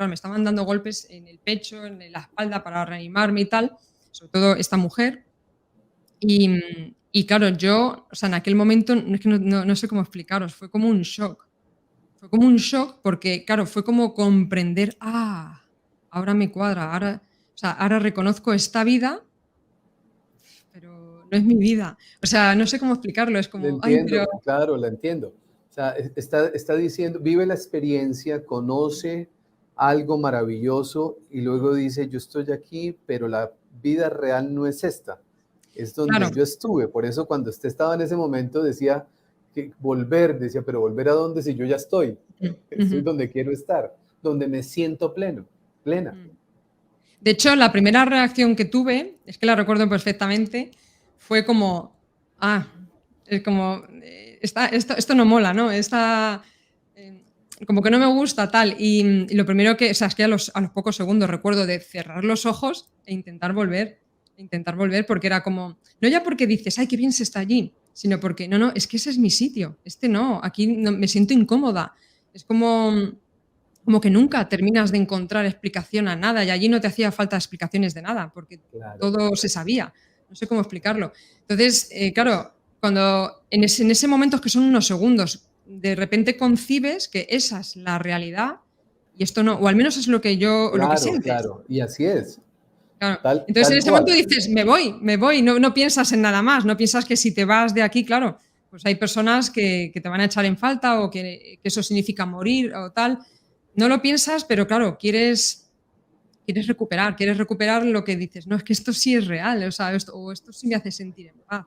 golpes en el pecho, en la espalda para reanimarme y tal, sobre todo esta mujer. Y claro, yo, o sea, en aquel momento, es que no sé cómo explicaros, fue como un shock. Fue como un shock porque, claro, fue como comprender, ahora me cuadra, ahora, o sea, ahora reconozco esta vida, pero no es mi vida. O sea, no sé cómo explicarlo, es Le como, ay, pero. entiendo, claro, la entiendo. O sea, está diciendo, vive la experiencia, conoce algo maravilloso y luego dice, yo estoy aquí, pero la vida real no es esta, es donde Claro. yo estuve. Por eso cuando usted estaba en ese momento decía que volver, decía, pero volver a dónde si yo ya estoy, estoy Ujú. donde quiero estar, donde me siento pleno, plena. Mm. De hecho, la primera reacción que tuve, es que la recuerdo perfectamente, fue como, ah, es como, esto no mola, ¿no? Eh, como que no me gusta, tal. Y lo primero que, o sea, es que a los pocos segundos recuerdo de cerrar los ojos e intentar volver, porque era como, no ya porque dices, ay, qué bien se está allí, sino porque, no, es que ese es mi sitio, este no, aquí no, me siento incómoda. Es como que nunca terminas de encontrar explicación a nada y allí no te hacía falta explicaciones de nada, porque Claro. todo se sabía. No sé cómo explicarlo. Entonces, claro, cuando en ese momento que son unos segundos, de repente concibes que esa es la realidad y esto no, o al menos es lo que Claro, sientes. claro, y así es, Claro. Entonces en tal ese momento cual. dices, me voy, no piensas en nada más, no piensas que si te vas de aquí, claro, pues hay personas que te van a echar en falta o que eso significa morir o tal. No lo piensas, pero claro, quieres recuperar lo que dices, no, es que esto sí es real, o sea, esto sí me hace sentir en paz.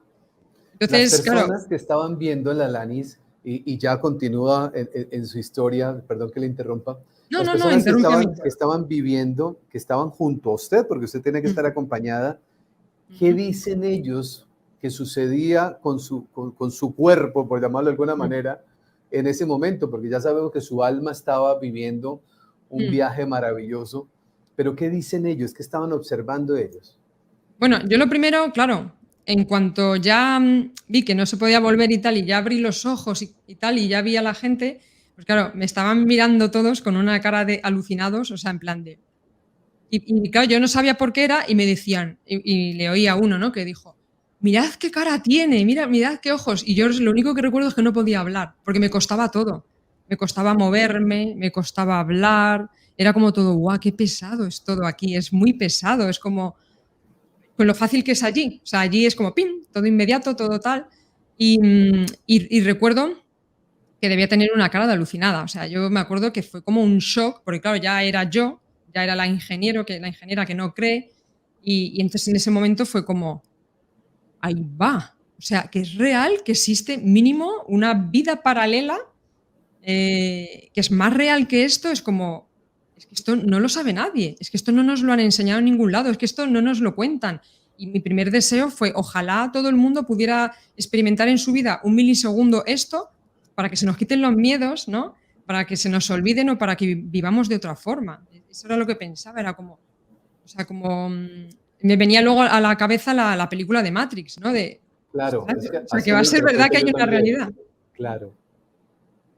Las Entonces, claro, personas que estaban viendo la Lanis, y ya continúa en su historia, perdón que le interrumpa, no, las no, no, personas interrúmpeme. que estaban viviendo, que estaban junto a usted, porque usted tiene que estar Ujú, acompañada, ¿qué ujú, dicen ellos que sucedía con su cuerpo, por llamarlo de alguna ujú, manera, en ese momento? Porque ya sabemos que su alma estaba viviendo un ujú. viaje maravilloso, pero ¿qué dicen ellos? ¿Qué estaban observando ellos? Bueno, yo lo primero, claro, en cuanto ya vi que no se podía volver y tal, y ya abrí los ojos y tal, y ya vi a la gente, pues claro, me estaban mirando todos con una cara de alucinados, o sea, en plan de. Y claro, yo no sabía por qué era, y me decían, y le oí a uno, ¿no? Que dijo: "Mirad qué cara tiene, mirad qué ojos". Y yo lo único que recuerdo es que no podía hablar, porque me costaba todo. Me costaba moverme, me costaba hablar, era como todo: "Guau, qué pesado es todo aquí, es muy pesado", es como con lo fácil que es allí. O sea, allí es como pim, todo inmediato, todo tal. Y recuerdo que debía tener una cara de alucinada. O sea, yo me acuerdo que fue como un shock, porque claro, ya era yo, ya era la ingeniera que no cree, y entonces en ese momento fue como, ahí va. O sea, que es real, que existe mínimo una vida paralela, que es más real que esto, es como, es que esto no lo sabe nadie, es que esto no nos lo han enseñado en ningún lado, es que esto no nos lo cuentan. Y mi primer deseo fue, ojalá todo el mundo pudiera experimentar en su vida un milisegundo esto para que se nos quiten los miedos, ¿no? Para que se nos olviden o para que vivamos de otra forma. Eso era lo que pensaba, era como, o sea, como me venía luego a la cabeza la película de Matrix, ¿no? De, Claro, ostras, es que o sea, que así va a lo ser verdad interpreto que hay yo una también. realidad. Claro,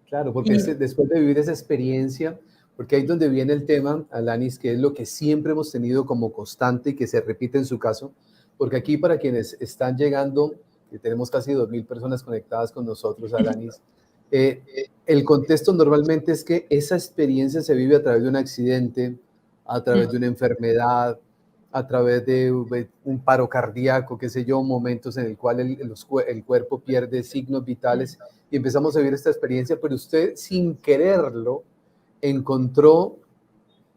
claro, porque Y, después de vivir esa experiencia, porque ahí es donde viene el tema, Alanis, que es lo que siempre hemos tenido como constante y que se repite en su caso, porque aquí para quienes están llegando, que tenemos casi 2.000 personas conectadas con nosotros, Alanis, el contexto normalmente es que esa experiencia se vive a través de un accidente, a través de una enfermedad, a través de un paro cardíaco, qué sé yo, momentos en el cual el cuerpo pierde signos vitales y empezamos a vivir esta experiencia, pero usted sin quererlo encontró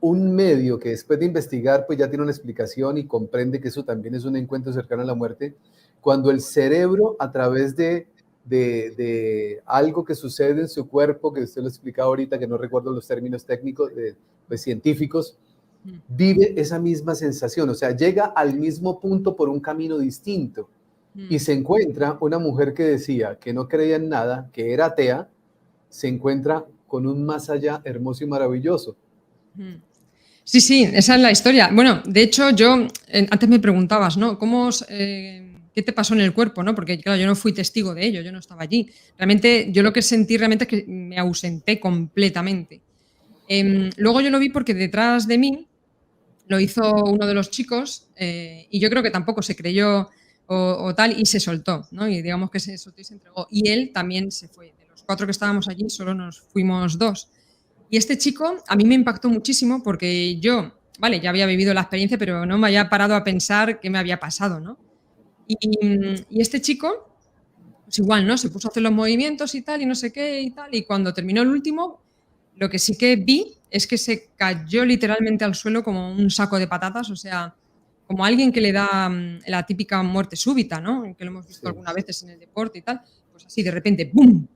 un medio que después de investigar pues ya tiene una explicación y comprende que eso también es un encuentro cercano a la muerte, cuando el cerebro a través de algo que sucede en su cuerpo, que usted lo explicaba ahorita, que no recuerdo los términos técnicos, pues, científicos, vive esa misma sensación, o sea, llega al mismo punto por un camino distinto y se encuentra una mujer que decía que no creía en nada, que era atea, se encuentra con un más allá hermoso y maravilloso. sí, sí, esa es la historia. Bueno, de hecho, yo, antes me preguntabas, ¿no? ¿Qué te pasó en el cuerpo, no? Porque, claro, yo no fui testigo de ello, yo no estaba allí. Realmente, yo lo que sentí realmente es que me ausenté completamente. Luego yo lo vi porque detrás de mí lo hizo uno de los chicos, y yo creo que tampoco se creyó o tal, y se soltó, ¿no? Y digamos que se soltó y se entregó. Y él también se fue. De los 4 que estábamos allí, solo nos fuimos 2. Y este chico a mí me impactó muchísimo porque yo, vale, ya había vivido la experiencia, pero no me había parado a pensar qué me había pasado, ¿no? Y este chico, pues igual, ¿no? Se puso a hacer los movimientos y tal, y no sé qué y tal, y cuando terminó el último, lo que sí que vi es que se cayó literalmente al suelo como un saco de patatas, o sea, como alguien que le da la típica muerte súbita, ¿no? Que lo hemos visto Sí, algunas veces en el deporte y tal, pues así de repente, ¡bum!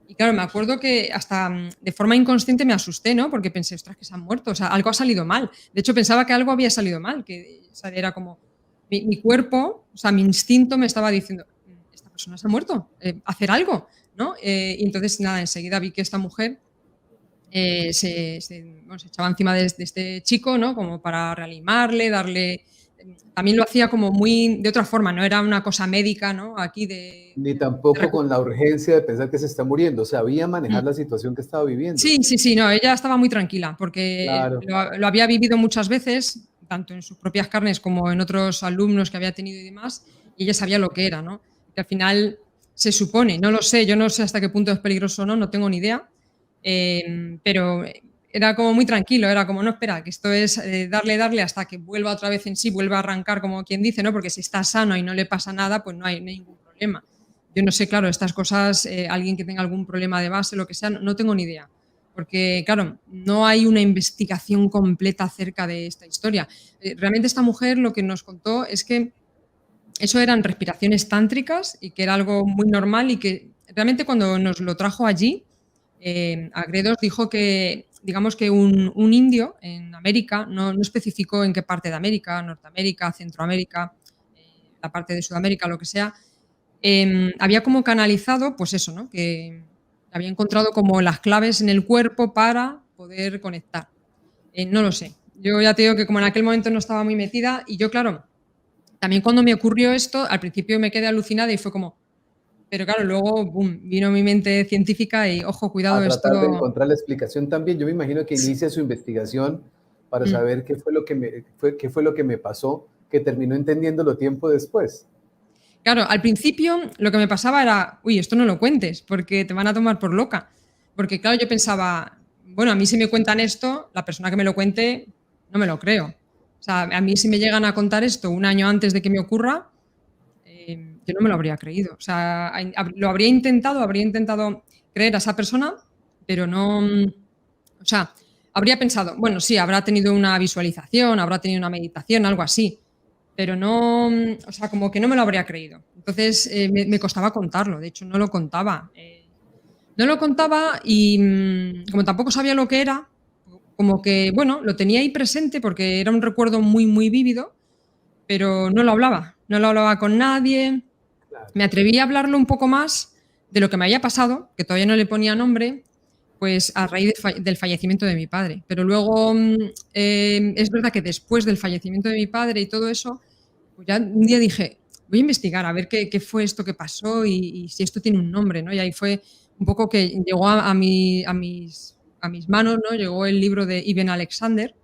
Y claro, me acuerdo que hasta de forma inconsciente me asusté, ¿no? Porque pensé, ostras, que se han muerto, o sea, algo ha salido mal. De hecho, pensaba que algo había salido mal, que o sea, era como mi cuerpo, o sea, mi instinto me estaba diciendo, esta persona se ha muerto, hacer algo, ¿no? Y entonces, nada, enseguida vi que esta mujer bueno, se echaba encima de este chico, ¿no? Como para reanimarle, darle. También lo hacía como muy de otra forma, no era una cosa médica, ¿no? Aquí ni de tampoco con la urgencia de pensar que se está muriendo, sabía manejar Mm. la situación que estaba viviendo. Sí, sí, sí, no, ella estaba muy tranquila porque Claro, lo había vivido muchas veces, tanto en sus propias carnes como en otros alumnos que había tenido y demás, y ella sabía lo que era, ¿no? Que al final se supone, no lo sé, yo no sé hasta qué punto es peligroso o no, no tengo ni idea, pero era como muy tranquilo, era como, no, espera, que esto es darle, darle hasta que vuelva otra vez en sí, vuelva a arrancar como quien dice, ¿no? Porque si está sano y no le pasa nada, pues no hay ningún problema. Yo no sé, claro, estas cosas, alguien que tenga algún problema de base, lo que sea, no tengo ni idea. Porque, claro, no hay una investigación completa acerca de esta historia. Realmente esta mujer lo que nos contó es que eso eran respiraciones tántricas y que era algo muy normal y que realmente cuando nos lo trajo allí, a Gredos dijo que, digamos que un indio en América, no especificó en qué parte de América, Norteamérica, Centroamérica, la parte de Sudamérica, lo que sea, había como canalizado, pues eso, ¿no? Que había encontrado como las claves en el cuerpo para poder conectar. No lo sé. Yo ya te digo que como en aquel momento no estaba muy metida y yo, claro, también cuando me ocurrió esto, al principio me quedé alucinada y fue como, pero claro, luego, boom, vino mi mente científica y, ojo, cuidado, a tratar de esto. encontrar la explicación también. Yo me imagino que inicia su investigación para Mm. saber qué fue lo que me pasó, que terminó entendiéndolo tiempo después. Claro, al principio lo que me pasaba era, uy, esto no lo cuentes, porque te van a tomar por loca. Porque claro, yo pensaba, bueno, a mí si me cuentan esto, la persona que me lo cuente, no me lo creo. O sea, a mí si me llegan a contar esto un año antes de que me ocurra, yo no me lo habría creído. O sea, lo habría intentado creer a esa persona, pero no, o sea, habría pensado, bueno, sí, habrá tenido una visualización, habrá tenido una meditación, algo así, pero no, o sea, como que no me lo habría creído. Entonces, me costaba contarlo, de hecho, no lo contaba. No lo contaba y como tampoco sabía lo que era, como que, bueno, lo tenía ahí presente porque era un recuerdo muy, muy vívido, pero no lo hablaba con nadie. Claro. Me atreví a hablarlo un poco más de lo que me había pasado, que todavía no le ponía nombre, pues a raíz del fallecimiento de mi padre. Pero luego es verdad que después del fallecimiento de mi padre y todo eso, pues ya un día dije, voy a investigar a ver qué fue esto que pasó y si esto tiene un nombre, ¿no? Y ahí fue un poco que llegó a mis manos, ¿no? Llegó el libro de Ibn Alexander,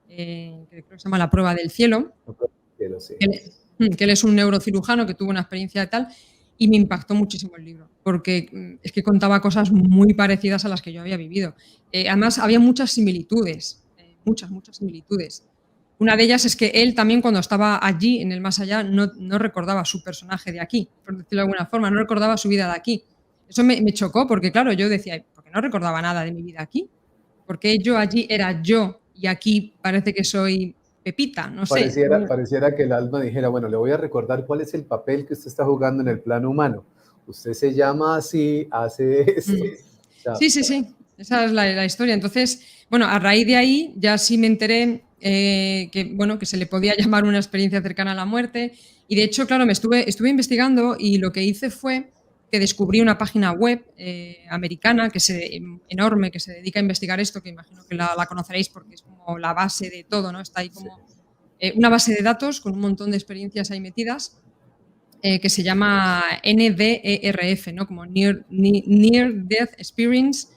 que creo que se llama La prueba del cielo, No creo que lo sé. que él es un neurocirujano que tuvo una experiencia de tal, y me impactó muchísimo el libro, porque es que contaba cosas muy parecidas a las que yo había vivido. Además, había muchas similitudes, muchas, muchas similitudes. Una de ellas es que él también, cuando estaba allí, en el más allá, no recordaba su personaje de aquí, por decirlo de alguna forma, no recordaba su vida de aquí. Eso me chocó, porque claro, yo decía, ¿por qué no recordaba nada de mi vida aquí? Porque yo allí era yo y aquí parece que soy Pepita, no sé. Pareciera que el alma dijera, bueno, le voy a recordar cuál es el papel que usted está jugando en el plano humano. Usted se llama así, hace esto. Mm. O sea, Sí, sí, sí, esa es la historia. Entonces, bueno, a raíz de ahí ya sí me enteré que, bueno, que se le podía llamar una experiencia cercana a la muerte. Y de hecho, claro, estuve investigando y lo que hice fue que descubrí una página web americana enorme que se dedica a investigar esto, que imagino que la conoceréis porque es como la base de todo, ¿no? Está ahí sí. como una base de datos con un montón de experiencias ahí metidas que se llama NDERF, ¿no? Como Near Death Experience,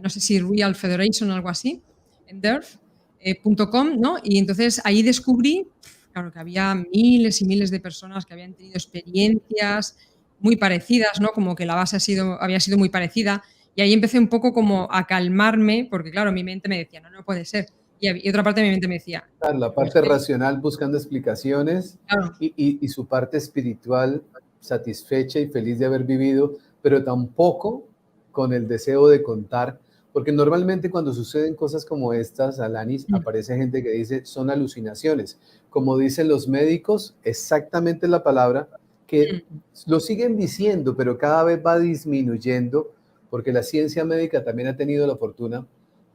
no sé si Real Federation o algo así, en DERF.com, ¿no? Y entonces ahí descubrí, claro, que había miles y miles de personas que habían tenido experiencias muy parecidas, ¿no? Como que la base había sido muy parecida. Y ahí empecé un poco como a calmarme, porque claro, mi mente me decía, no, no puede ser. Y otra parte de mi mente me decía, Claro, la pero es parte que, racional buscando explicaciones claro, y su parte espiritual satisfecha y feliz de haber vivido, pero tampoco con el deseo de contar, porque normalmente cuando suceden cosas como estas, Alanis, mm, aparece gente que dice son alucinaciones. Como dicen los médicos, exactamente la palabra, que mm, lo siguen diciendo, pero cada vez va disminuyendo, porque la ciencia médica también ha tenido la fortuna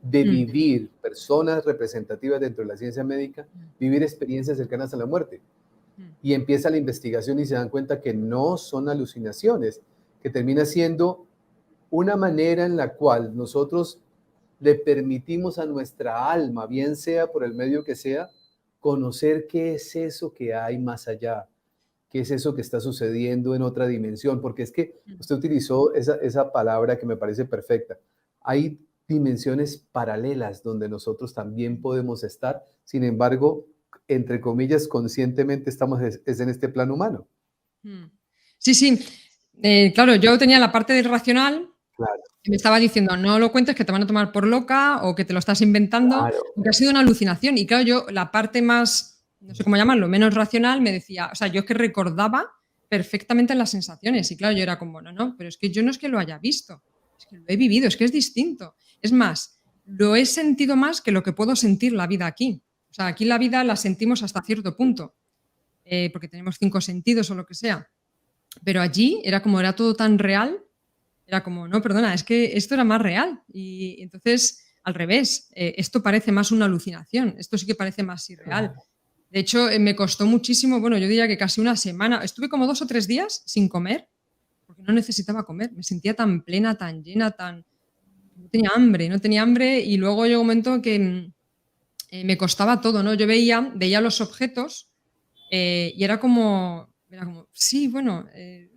de mm, vivir personas representativas dentro de la ciencia médica, mm, vivir experiencias cercanas a la muerte. mm. Y empieza la investigación y se dan cuenta que no son alucinaciones, que termina siendo una manera en la cual nosotros le permitimos a nuestra alma, bien sea por el medio que sea, conocer qué es eso que hay más allá, qué es eso que está sucediendo en otra dimensión, porque es que Mm, usted utilizó esa palabra que me parece perfecta. Hay dimensiones paralelas donde nosotros también podemos estar, sin embargo, entre comillas, conscientemente estamos es en este plano humano. mm. Sí, sí. Claro, yo tenía la parte del racional Claro, que me estaba diciendo: "No lo cuentes, que te van a tomar por loca o que te lo estás inventando, claro, o que ha sido una alucinación". Y claro, yo la parte más, no sé cómo llamarlo, menos racional, me decía, o sea, yo es que recordaba perfectamente las sensaciones y claro, yo era como: "No, no, pero es que yo no es que lo haya visto, es que lo he vivido, es que es distinto". Es más, lo he sentido más que lo que puedo sentir la vida aquí. O sea, aquí la vida la sentimos hasta cierto punto, porque tenemos 5 sentidos o lo que sea. Pero allí era todo tan real, era como, no, perdona, es que esto era más real. Y entonces, al revés, esto parece más una alucinación, esto sí que parece más irreal. claro. De hecho, me costó muchísimo, bueno, yo diría que casi una semana, estuve como 2 o 3 días sin comer, porque no necesitaba comer, me sentía tan plena, tan llena, tan... no tenía hambre y luego llegó un momento que me costaba todo, ¿no? Yo veía los objetos y era como, sí, bueno,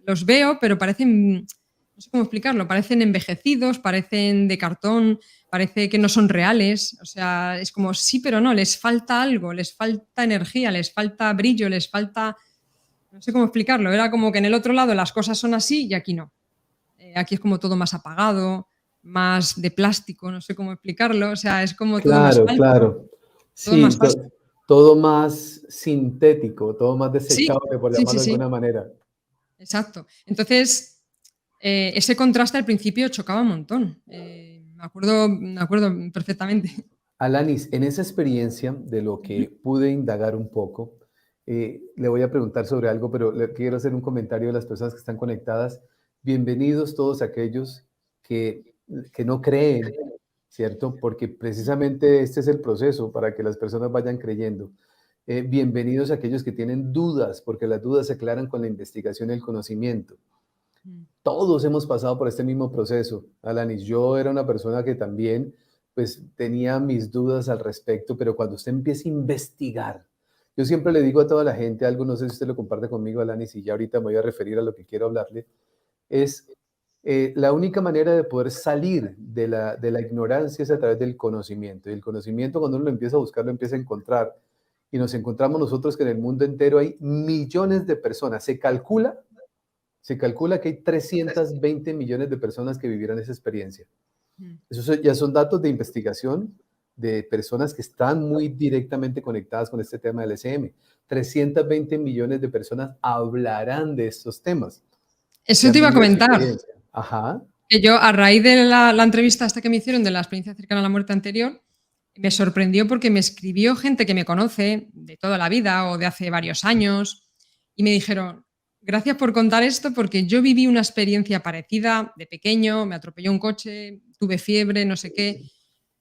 los veo, pero parecen, no sé cómo explicarlo, parecen envejecidos, parecen de cartón, parece que no son reales. O sea, es como, sí, pero no, les falta algo, les falta energía, les falta brillo, les falta, no sé cómo explicarlo. Era como que en el otro lado las cosas son así y aquí no. Aquí es como todo más apagado, más de plástico, no sé cómo explicarlo. O sea, es como todo más Claro, falso, claro. todo más Sí, falso. todo más sintético, todo más Sí, desechable, por sí, sí, llamarlo de sí. alguna manera. Exacto. Entonces, ese contraste al principio chocaba un montón. Me acuerdo perfectamente. Alanis, en esa experiencia de lo Ujú. que pude indagar un poco, le voy a preguntar sobre algo, pero le quiero hacer un comentario de las personas que están conectadas. Bienvenidos todos aquellos que, que no creen, ¿cierto? Porque precisamente este es el proceso para que las personas vayan creyendo. Bienvenidos a aquellos que tienen dudas, porque las dudas se aclaran con la investigación y el conocimiento. Mm. Todos hemos pasado por este mismo proceso, Alanis. Yo era una persona que también, pues, tenía mis dudas al respecto, pero cuando usted empieza a investigar, yo siempre le digo a toda la gente algo, no sé si usted lo comparte conmigo, Alanis, y ya ahorita me voy a referir a lo que quiero hablarle, es la única manera de poder salir de la ignorancia es a través del conocimiento. Y el conocimiento, cuando uno lo empieza a buscar, lo empieza a encontrar. Y nos encontramos nosotros que en el mundo entero hay millones de personas. Se calcula que hay 320 millones de personas que vivieron esa experiencia. Mm. Esos ya son datos de investigación de personas que están muy directamente conectadas con este tema del SM. 320 millones de personas hablarán de estos temas, que Eso te han iba a vivido esa comentar. experiencia. Ajá, Que yo, a raíz de la entrevista esta que me hicieron de la experiencia cercana a la muerte anterior, me sorprendió porque me escribió gente que me conoce de toda la vida o de hace varios años y me dijeron, gracias por contar esto porque yo viví una experiencia parecida de pequeño, me atropelló un coche, tuve fiebre, no sé qué,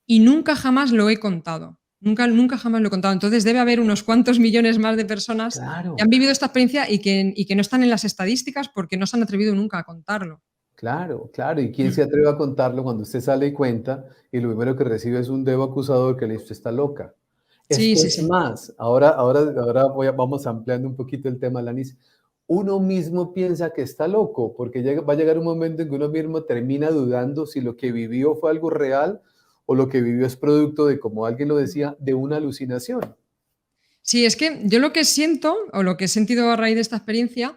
y nunca jamás lo he contado. Nunca, nunca jamás lo he contado. Entonces debe haber unos cuantos millones más de personas que han claro, vivido esta experiencia y que no están en las estadísticas porque no se han atrevido nunca a contarlo. claro, claro. ¿Y quién Mm. se atreve a contarlo cuando usted sale y cuenta y lo primero que recibe es un dedo acusador que le dice, "Usted está loca"? Es Sí, que sí, es sí. más, ahora vamos ampliando un poquito el tema, Lanis. Uno mismo piensa que está loco, porque va a llegar un momento en que uno mismo termina dudando si lo que vivió fue algo real o lo que vivió es producto de, como alguien lo decía, de una alucinación. Sí, es que yo lo que siento, o lo que he sentido a raíz de esta experiencia,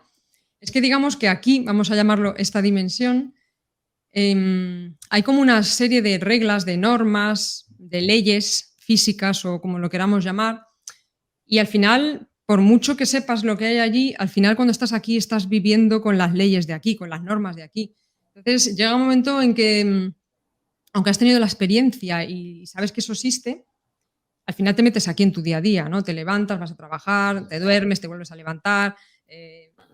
es que digamos que aquí, vamos a llamarlo esta dimensión, hay como una serie de reglas, de normas, de leyes físicas o como lo queramos llamar, y al final, por mucho que sepas lo que hay allí, al final cuando estás aquí estás viviendo con las leyes de aquí, con las normas de aquí. Entonces llega un momento en que, aunque has tenido la experiencia y sabes que eso existe, al final te metes aquí en tu día a día, ¿no? Te levantas, vas a trabajar, te duermes, te vuelves a levantar.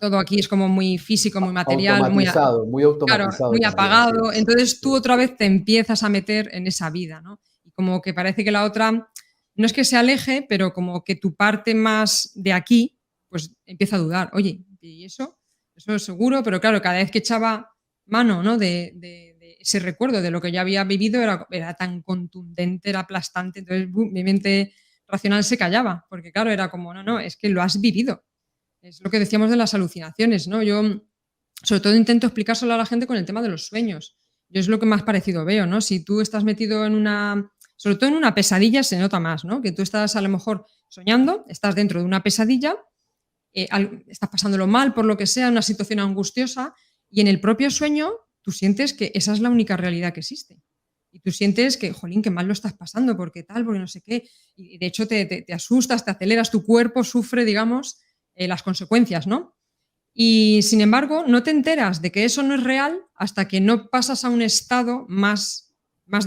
Todo aquí es como muy físico, muy material, Automatizado, muy claro, automatizado muy también, sí, apagado. Entonces tú sí, otra vez te empiezas a meter en esa vida, ¿no? Y como que parece que la otra no es que se aleje, pero como que tu parte más de aquí, pues empieza a dudar. Oye, ¿y eso? Eso es seguro, pero claro, cada vez que echaba mano, ¿no? De ese recuerdo de lo que yo había vivido era tan contundente, era aplastante, entonces mi mente racional se callaba, porque claro, era como, no, no, es que lo has vivido. Es lo que decíamos de las alucinaciones, ¿no? Yo sobre todo intento explicárselo a la gente con el tema de los sueños. Yo es lo que más parecido veo, ¿no? Si tú estás metido en una, sobre todo en una pesadilla se nota más, ¿no? Que tú estás a lo mejor soñando, estás dentro de una pesadilla, estás pasándolo mal por lo que sea, una situación angustiosa, y en el propio sueño tú sientes que esa es la única realidad que existe. Y tú sientes que, jolín, qué mal lo estás pasando, porque tal, porque no sé qué. Y de hecho te asustas, te aceleras, tu cuerpo sufre, digamos, las consecuencias, ¿no? Y sin embargo, no te enteras de que eso no es real hasta que no pasas a un estado más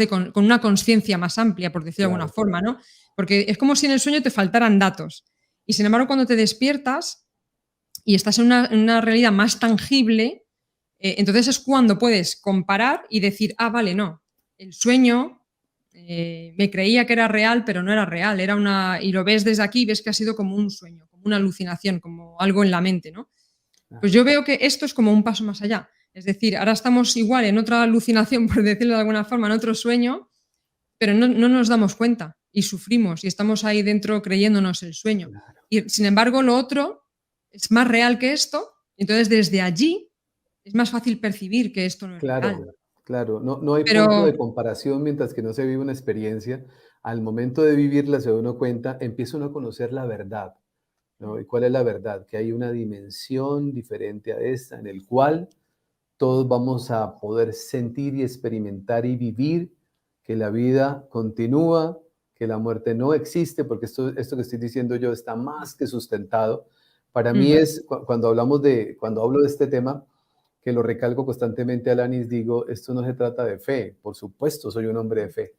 con una conciencia más amplia, por decirlo de alguna claro. forma, ¿no? Porque es como si en el sueño te faltaran datos. Y sin embargo, cuando te despiertas y estás en una realidad más tangible, entonces es cuando puedes comparar y decir, ah, vale, no, el sueño me creía que era real, pero no era real, era una, y lo ves desde aquí y ves que ha sido como un sueño, como una alucinación, como algo en la mente, ¿no? Pues yo veo que esto es como un paso más allá. Es decir, ahora estamos igual en otra alucinación, por decirlo de alguna forma, en otro sueño, pero no nos damos cuenta y sufrimos y estamos ahí dentro creyéndonos el sueño. Y sin embargo, lo otro es más real que esto, entonces desde allí es más fácil percibir que esto no es real. Claro, claro, no hay Pero punto de comparación mientras que no se vive una experiencia. Al momento de vivirla se da uno cuenta, empieza uno a conocer la verdad, ¿no? ¿Y cuál es la verdad? Que hay una dimensión diferente a esta, en el cual todos vamos a poder sentir y experimentar y vivir que la vida continúa, que la muerte no existe, porque esto que estoy diciendo yo está más que sustentado. Para mí mm, es, cuando hablo de este tema, que lo recalco constantemente, Alanis, digo, esto no se trata de fe, por supuesto soy un hombre de fe,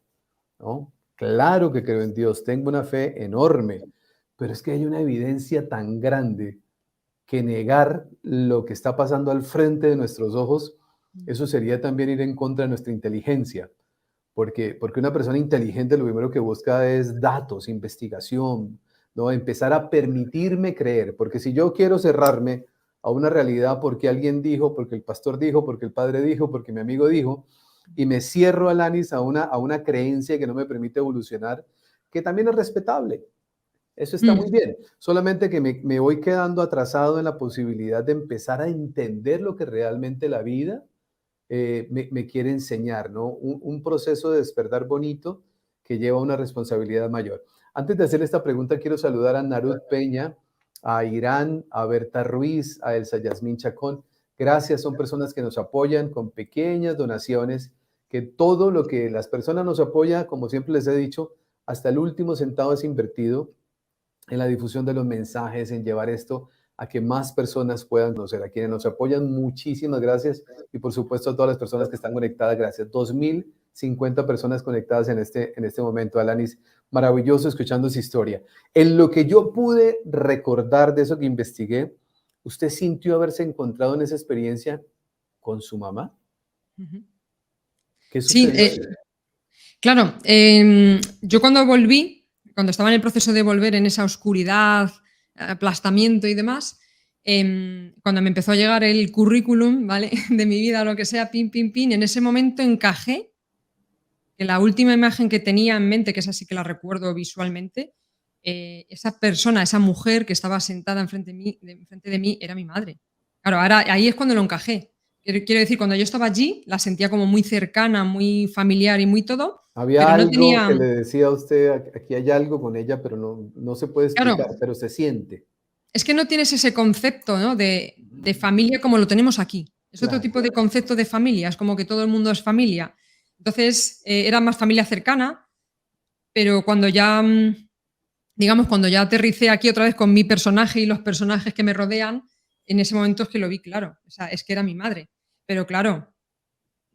¿no? Claro que creo en Dios, tengo una fe enorme, pero es que hay una evidencia tan grande que negar lo que está pasando al frente de nuestros ojos, eso sería también ir en contra de nuestra inteligencia, porque una persona inteligente lo primero que busca es datos, investigación, ¿no? Empezar a permitirme creer, porque si yo quiero cerrarme a una realidad porque alguien dijo, porque el pastor dijo, porque el padre dijo, porque mi amigo dijo, y me cierro, Alanis, a una creencia que no me permite evolucionar, que también es respetable. Eso está muy Mm, bien, solamente que me voy quedando atrasado en la posibilidad de empezar a entender lo que realmente la vida me quiere enseñar, ¿no? Un proceso de despertar bonito que lleva a una responsabilidad mayor. Antes de hacer esta pregunta, quiero saludar a Narut Peña, a Irán, a Berta Ruiz, a Elsa Yasmín Chacón. Gracias, son personas que nos apoyan con pequeñas donaciones, que todo lo que las personas nos apoyan, como siempre les he dicho, hasta el último centavo es invertido en la difusión de los mensajes, en llevar esto a que más personas puedan conocer. A quienes nos apoyan, muchísimas gracias. Y por supuesto a todas las personas que están conectadas, gracias. 2050 personas conectadas en este momento, Alanis. Maravilloso escuchando su historia. En lo que yo pude recordar de eso que investigué, ¿usted sintió haberse encontrado en esa experiencia con su mamá? ujú. ¿Qué Sí, sucedió ahí? claro, yo cuando volví, cuando estaba en el proceso de volver en esa oscuridad, aplastamiento y demás, cuando me empezó a llegar el currículum, ¿vale? De mi vida, lo que sea, pin, pin, pin, en ese momento encajé que la última imagen que tenía en mente, que esa sí que la recuerdo visualmente, esa persona, esa mujer que estaba sentada enfrente de mí era mi madre. Claro, ahora ahí es cuando lo encajé. Quiero decir, cuando yo estaba allí, la sentía como muy cercana, muy familiar y muy todo, Había pero no algo tenía, que le decía a usted, aquí hay algo con ella, pero no se puede claro, explicar, pero se siente. es que no tienes ese concepto, ¿no? De familia como lo tenemos aquí. Es otro Claro. tipo de concepto de familia, es como que todo el mundo es familia. Entonces, era más familia cercana, pero cuando ya, digamos, cuando ya aterricé aquí otra vez con mi personaje y los personajes que me rodean, en ese momento es que lo vi claro. O sea, es que era mi madre. Pero claro,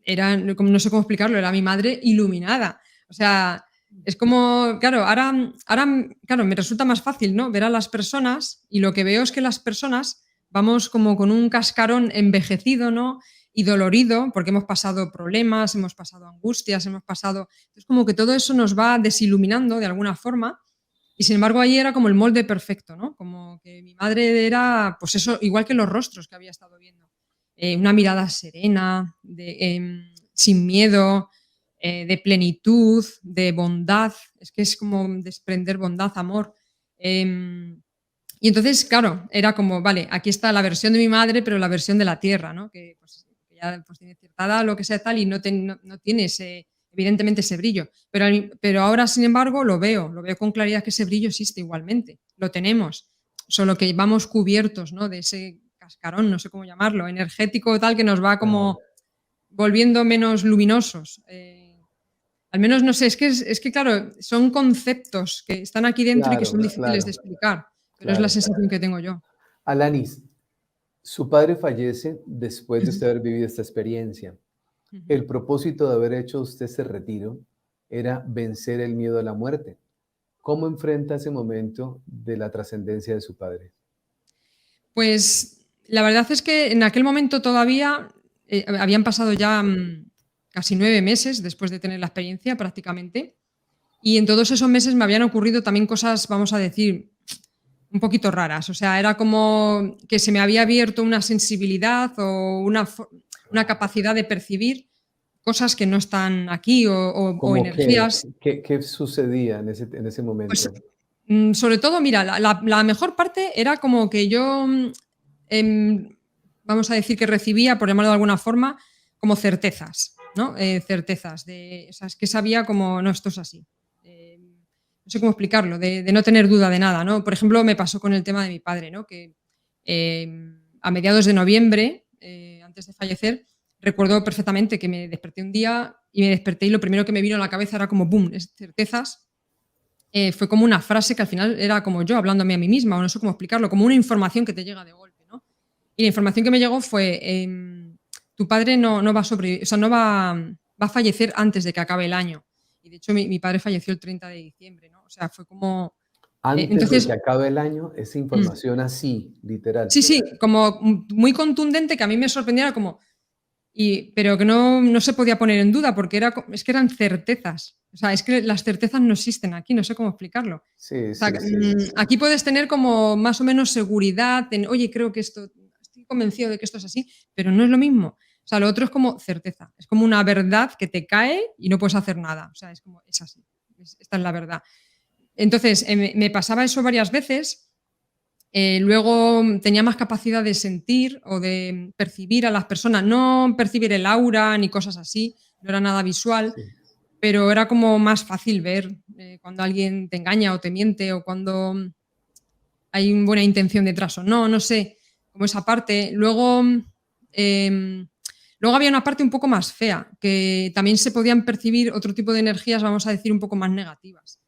era, no sé cómo explicarlo, era mi madre iluminada. O sea, es como, claro, ahora, claro, me resulta más fácil, ¿no? Ver a las personas y lo que veo es que las personas vamos como con un cascarón envejecido, ¿no? Y dolorido, porque hemos pasado problemas, hemos pasado angustias, hemos pasado. Es como que todo eso nos va desiluminando de alguna forma. Y sin embargo, ahí era como el molde perfecto, ¿no? Como que mi madre era, pues eso, igual que los rostros que había estado viendo. Una mirada serena, sin miedo, de plenitud, de bondad. Es que es como desprender bondad, amor. Y entonces, claro, era como, vale, aquí está la versión de mi madre, pero la versión de la tierra, ¿no? Que, pues, que ya pues, tiene cierta edad, lo que sea tal, y no tiene ese, evidentemente ese brillo. Pero ahora, sin embargo, lo veo con claridad que ese brillo existe igualmente, lo tenemos, solo que vamos cubiertos, ¿no? De ese cascarón, no sé cómo llamarlo, energético tal, que nos va Claro, como volviendo menos luminosos. Al menos, no sé, es que, claro, son conceptos que están aquí dentro y que son claro, difíciles de claro, explicar, pero es la claro. sensación que tengo yo. Alanis, su padre fallece después de Ujú, usted haber vivido esta experiencia. ujú. El propósito de haber hecho usted ese retiro era vencer el miedo a la muerte. ¿Cómo enfrenta ese momento de la trascendencia de su padre? Pues la verdad es que en aquel momento todavía habían pasado ya casi 9 meses después de tener la experiencia prácticamente. Y en todos esos meses me habían ocurrido también cosas, vamos a decir, un poquito raras. O sea, era como que se me había abierto una sensibilidad o una capacidad de percibir cosas que no están aquí o ¿Cómo qué? energías. ¿Qué sucedía en ese Pues, momento? sobre todo, mira, la mejor parte era como que yo, em, vamos a decir que recibía, por llamarlo de alguna forma, como certezas, ¿no? Certezas de, o sea, es que sabía como, no, esto es así. No sé cómo explicarlo, de no tener duda de nada, ¿no? Por ejemplo, me pasó con el tema de mi padre, ¿no? Que a mediados de noviembre, antes de fallecer, recuerdo perfectamente que me desperté un día y me desperté y lo primero que me vino a la cabeza era como, boom, certezas. Fue como una frase que al final era como yo hablándome a mí misma, o no sé cómo explicarlo, como una información que te llega de golpe, ¿no? Y la información que me llegó fue, tu padre no va a sobrevivir, o sea, no va, va a fallecer antes de que acabe el año. Y de hecho mi padre falleció el 30 de diciembre, ¿no? O sea, fue como... Antes de entonces, que acabe el año, esa información así, literal. sí, sí, como muy contundente que a mí me sorprendiera como... pero que no se podía poner en duda porque es que eran certezas. O sea, es que las certezas no existen aquí, no sé cómo explicarlo. Sí, O sea, sí, sí. aquí puedes tener como más o menos seguridad en, oye, creo que esto, estoy convencido de que esto es así, pero no es lo mismo. O sea, lo otro es como certeza, es como una verdad que te cae y no puedes hacer nada. O sea, es como, es así, esta es la verdad. Entonces, me pasaba eso varias veces. Luego tenía más capacidad de sentir o de percibir a las personas, no percibir el aura ni cosas así, no era nada visual, Sí. pero era como más fácil ver cuando alguien te engaña o te miente o cuando hay una buena intención detrás o no, no sé, como esa parte. Em, luego había una parte un poco más fea, que también se podían percibir otro tipo de energías, vamos a decir, un poco más negativas.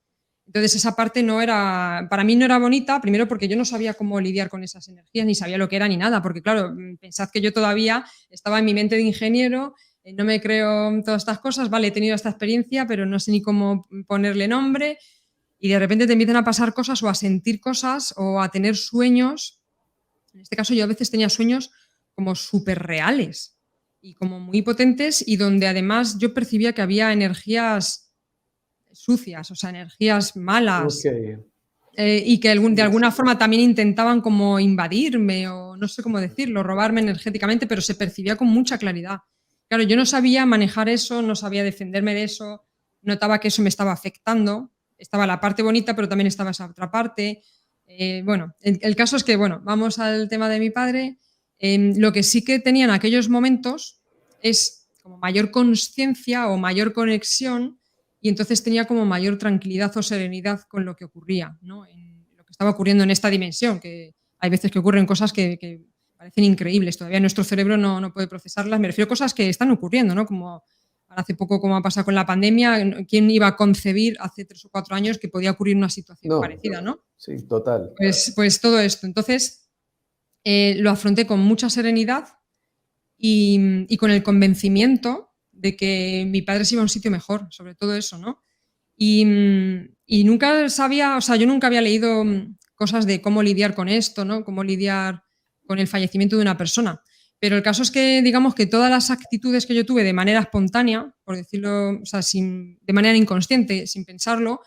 Entonces esa parte no era, para mí no era bonita, primero porque yo no sabía cómo lidiar con esas energías, ni sabía lo que era ni nada, porque claro, pensad que yo todavía estaba en mi mente de ingeniero, no me creo todas estas cosas, vale, he tenido esta experiencia, pero no sé ni cómo ponerle nombre, y de repente te empiezan a pasar cosas o a sentir cosas o a tener sueños. En este caso yo a veces tenía sueños como súper reales y como muy potentes y donde además yo percibía que había energías sucias, o sea, energías Ok. malas, y que de Sí, alguna sí. forma también intentaban como invadirme o no sé cómo decirlo, robarme energéticamente, pero se percibía con mucha claridad. Claro, yo no sabía manejar eso, no sabía defenderme de eso, notaba que eso me estaba afectando. Estaba la parte bonita, pero también estaba esa otra parte. Bueno, el caso es que, bueno, vamos al tema de mi padre. Lo que sí que tenía en aquellos momentos es como mayor conciencia o mayor conexión y entonces tenía como mayor tranquilidad o serenidad con lo que ocurría, ¿no? En lo que estaba ocurriendo en esta dimensión, que hay veces que ocurren cosas que parecen increíbles, todavía nuestro cerebro no puede procesarlas, me refiero a cosas que están ocurriendo, ¿no? Como hace poco, como ha pasado con la pandemia, ¿quién iba a concebir hace 3 o 4 años que podía ocurrir una situación No, parecida, ¿no? sí, total. Pues todo esto. Entonces, lo afronté con mucha serenidad y con el convencimiento de que mi padre se iba a un sitio mejor, sobre todo eso, ¿no? Y nunca sabía, o sea, yo nunca había leído cosas de cómo lidiar con esto, ¿no? Cómo lidiar con el fallecimiento de una persona. Pero el caso es que, digamos que todas las actitudes que yo tuve de manera espontánea, por decirlo, o sea, de manera inconsciente, sin pensarlo,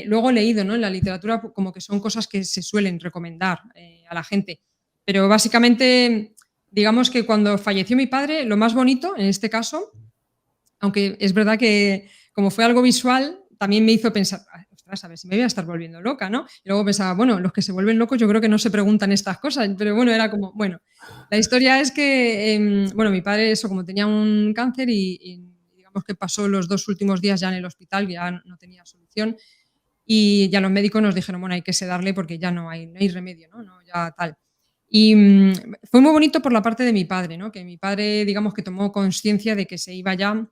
luego he leído, ¿no? En la literatura como que son cosas que se suelen recomendar a la gente. Pero básicamente, digamos que cuando falleció mi padre, lo más bonito, en este caso, aunque es verdad que como fue algo visual, también me hizo pensar, ostras, a ver si me voy a estar volviendo loca, ¿no? Y luego pensaba, bueno, los que se vuelven locos yo creo que no se preguntan estas cosas, pero bueno, era como, bueno, la historia es que, bueno, mi padre, eso, como tenía un cáncer y digamos que pasó los 2 últimos días ya en el hospital, que ya no tenía solución, y ya los médicos nos dijeron, bueno, hay que sedarle porque ya no hay remedio, ¿no? No, ya tal. Y fue muy bonito por la parte de mi padre, ¿no? Que mi padre, digamos que tomó conciencia de que se iba ya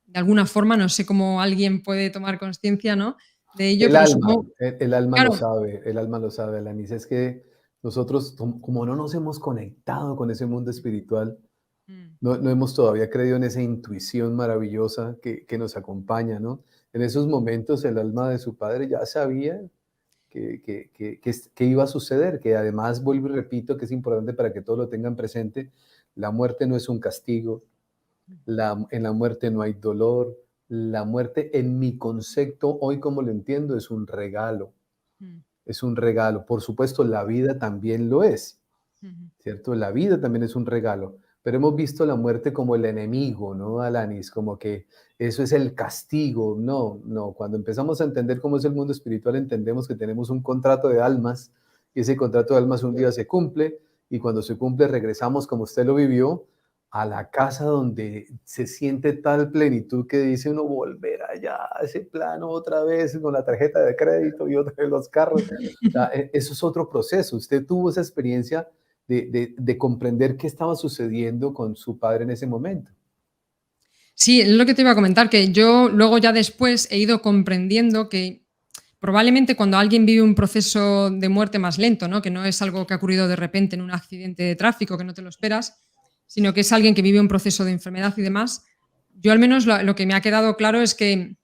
de alguna forma, no sé cómo alguien puede tomar conciencia, ¿no? De ello, El pero alma, supongo, el alma lo claro, sabe, el alma lo sabe, Alanis. Es que nosotros, como no nos hemos conectado con ese mundo espiritual, mm, no hemos todavía creído en esa intuición maravillosa que nos acompaña, ¿no? En esos momentos el alma de su padre ya sabía que iba a suceder, que además, vuelvo y repito, que es importante para que todos lo tengan presente, la muerte no es un castigo, en la muerte no hay dolor, la muerte en mi concepto, hoy como lo entiendo, mm, es un regalo. Por supuesto, la vida también lo es, ujú. ¿cierto? La vida también es un regalo, pero hemos visto la muerte como el enemigo, ¿no, Alanis? Como que eso es el castigo. No, no, cuando empezamos a entender cómo es el mundo espiritual, entendemos que tenemos un contrato de almas y ese contrato de almas un día se cumple y cuando se cumple regresamos como usted lo vivió a la casa donde se siente tal plenitud que dice uno volver allá a ese plano otra vez con la tarjeta de crédito y otra vez los carros. O sea, eso es otro proceso. Usted tuvo esa experiencia de comprender qué estaba sucediendo con su padre en ese momento. Sí, es lo que te iba a comentar, que yo luego ya después he ido comprendiendo que probablemente cuando alguien vive un proceso de muerte más lento, ¿no? Que no es algo que ha ocurrido de repente en un accidente de tráfico, que no te lo esperas, sino que es alguien que vive un proceso de enfermedad y demás, yo al menos lo que me ha quedado claro es que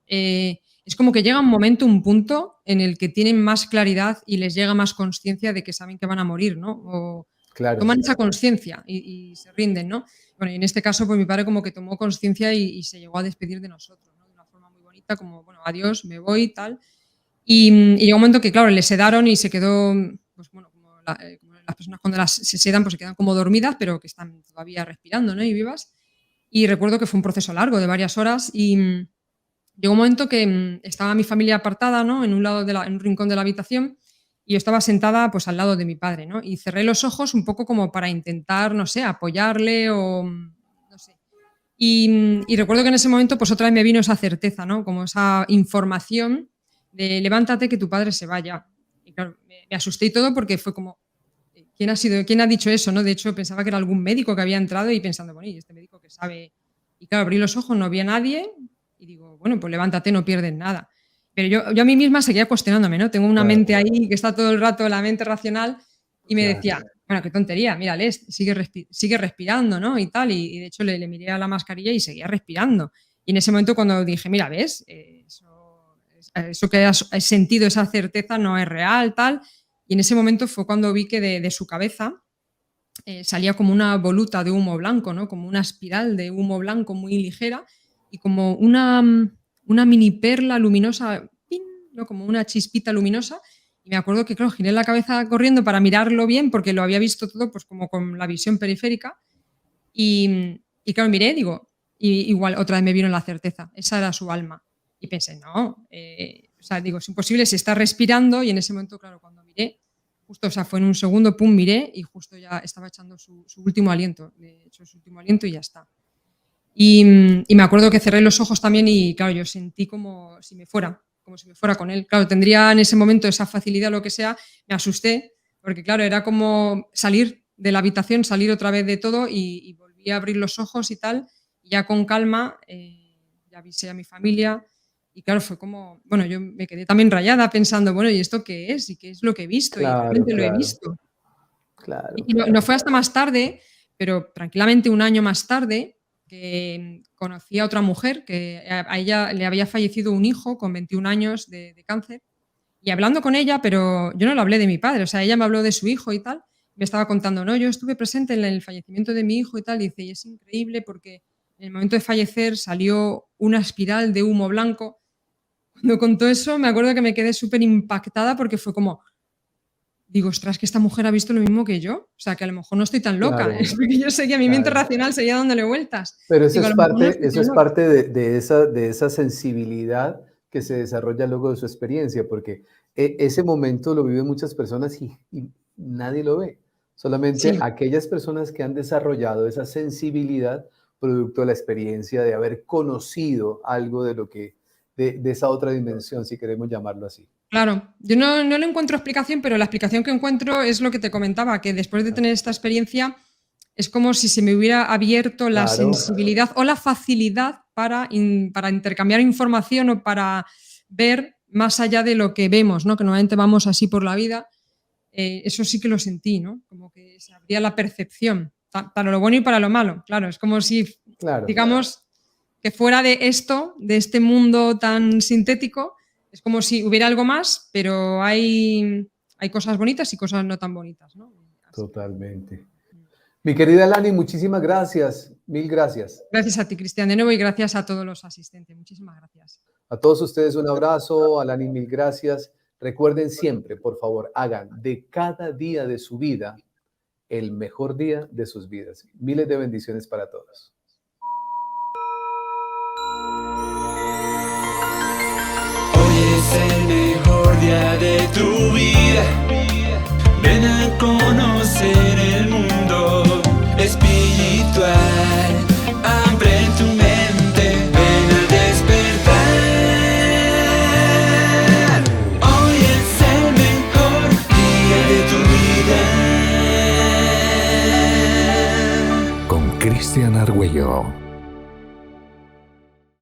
es como que llega un momento, un punto en el que tienen más claridad y les llega más conciencia de que saben que van a morir, ¿no? claro, toman esa conciencia y se rinden, ¿no? Bueno, y en este caso, pues mi padre como que tomó conciencia y se llegó a despedir de nosotros, ¿no? De una forma muy bonita, como, bueno, adiós, me voy y tal. Y llegó un momento que, claro, le sedaron y se quedó, pues bueno, como las personas cuando se sedan, pues se quedan como dormidas, pero que están todavía respirando, ¿no? Y vivas. Y recuerdo que fue un proceso largo de varias horas y llegó un momento que estaba mi familia apartada, ¿no? En un lado en un rincón de la habitación y yo estaba sentada pues al lado de mi padre, ¿no? Y cerré los ojos un poco como para intentar, no sé, apoyarle o no sé. Y recuerdo que en ese momento pues otra vez me vino esa certeza, ¿no? Como esa información de levántate que tu padre se vaya. Y claro, me asusté y todo porque fue como, quién ha dicho eso, ¿no? De hecho, pensaba que era algún médico que había entrado y pensando, bueno, ¿y este médico que sabe? Y claro, abrí los ojos, no había nadie y digo, bueno, pues levántate, no pierdes nada. Pero yo a mí misma seguía cuestionándome, ¿no? Tengo una claro, mente ahí que está todo el rato, la mente racional, y me claro, decía, bueno, qué tontería, mírale, sigue respirando, ¿no? Y tal, y de hecho le miré a la mascarilla y seguía respirando. Y en ese momento cuando dije, mira, ¿ves? Eso que has sentido, esa certeza no es real, tal. Y en ese momento fue cuando vi que de su cabeza salía como una voluta de humo blanco, ¿no? Como una espiral de humo blanco muy ligera y como una mini perla luminosa, ¡pin!, ¿no? Como una chispita luminosa. Y me acuerdo que, claro, giré la cabeza corriendo para mirarlo bien porque lo había visto todo pues como con la visión periférica. Y claro, miré, digo, y igual otra vez me vino la certeza, esa era su alma. Y pensé, no, o sea, digo, es imposible, se está respirando y en ese momento, claro, cuando miré, justo, o sea, fue en un segundo, pum, miré y justo ya estaba echando su último aliento, de hecho su último aliento y ya está. Y me acuerdo que cerré los ojos también y, claro, yo sentí como si me fuera con él. Claro, tendría en ese momento esa facilidad, lo que sea, me asusté, porque claro, era como salir de la habitación, salir otra vez de todo y volví a abrir los ojos y tal, y ya con calma, ya avisé a mi familia y claro, fue como, bueno, yo me quedé también rayada pensando, bueno, ¿y esto qué es? ¿Y qué es lo que he visto? Y claro, realmente lo he claro, visto. claro, Y no claro. fue hasta más tarde, pero tranquilamente un año más tarde, que conocí a otra mujer que a ella le había fallecido un hijo con 21 años de cáncer. Y hablando con ella, pero yo no le hablé de mi padre, o sea, ella me habló de su hijo y tal. Me estaba contando, no, yo estuve presente en el fallecimiento de mi hijo y tal. Y dice, y es increíble porque en el momento de fallecer salió una espiral de humo blanco. Cuando contó eso, me acuerdo que me quedé súper impactada porque fue como, digo, ostras, que esta mujer ha visto lo mismo que yo. O sea, que a lo mejor no estoy tan loca. Claro, Es porque yo seguía, mi mente claro. racional seguía dándole vueltas. Pero Digo, a lo mejor no estoy eso tan es loca. parte de esa sensibilidad que se desarrolla luego de su experiencia, porque ese momento lo viven muchas personas y nadie lo ve. Solamente Sí, aquellas personas que han desarrollado esa sensibilidad producto de la experiencia de haber conocido algo de lo que, de esa otra dimensión, si queremos llamarlo así. claro. Yo no le encuentro explicación, pero la explicación que encuentro es lo que te comentaba, que después de tener esta experiencia es como si se me hubiera abierto la Claro, sensibilidad o la facilidad para intercambiar información o para ver más allá de lo que vemos, ¿no? Que normalmente vamos así por la vida. Eso sí que lo sentí, ¿no? Como que se abría la percepción, para lo bueno y para lo malo. Claro, es como si, claro. digamos, que fuera de esto, de este mundo tan sintético, es como si hubiera algo más, pero hay cosas bonitas y cosas no tan bonitas, ¿no? Así que, Totalmente. Mi querida Lani, muchísimas gracias, mil gracias. gracias a ti, Cristian, de nuevo, y gracias a todos los asistentes. Muchísimas gracias. A todos ustedes un abrazo, a Lani mil gracias. Recuerden siempre, por favor, hagan de cada día de su vida el mejor día de sus vidas. Miles de bendiciones para todos. Hoy es el mejor día de tu vida. Ven a conocer el mundo espiritual. Abre tu mente, ven a despertar. Hoy es el mejor día de tu vida. Con Cristian Argüello.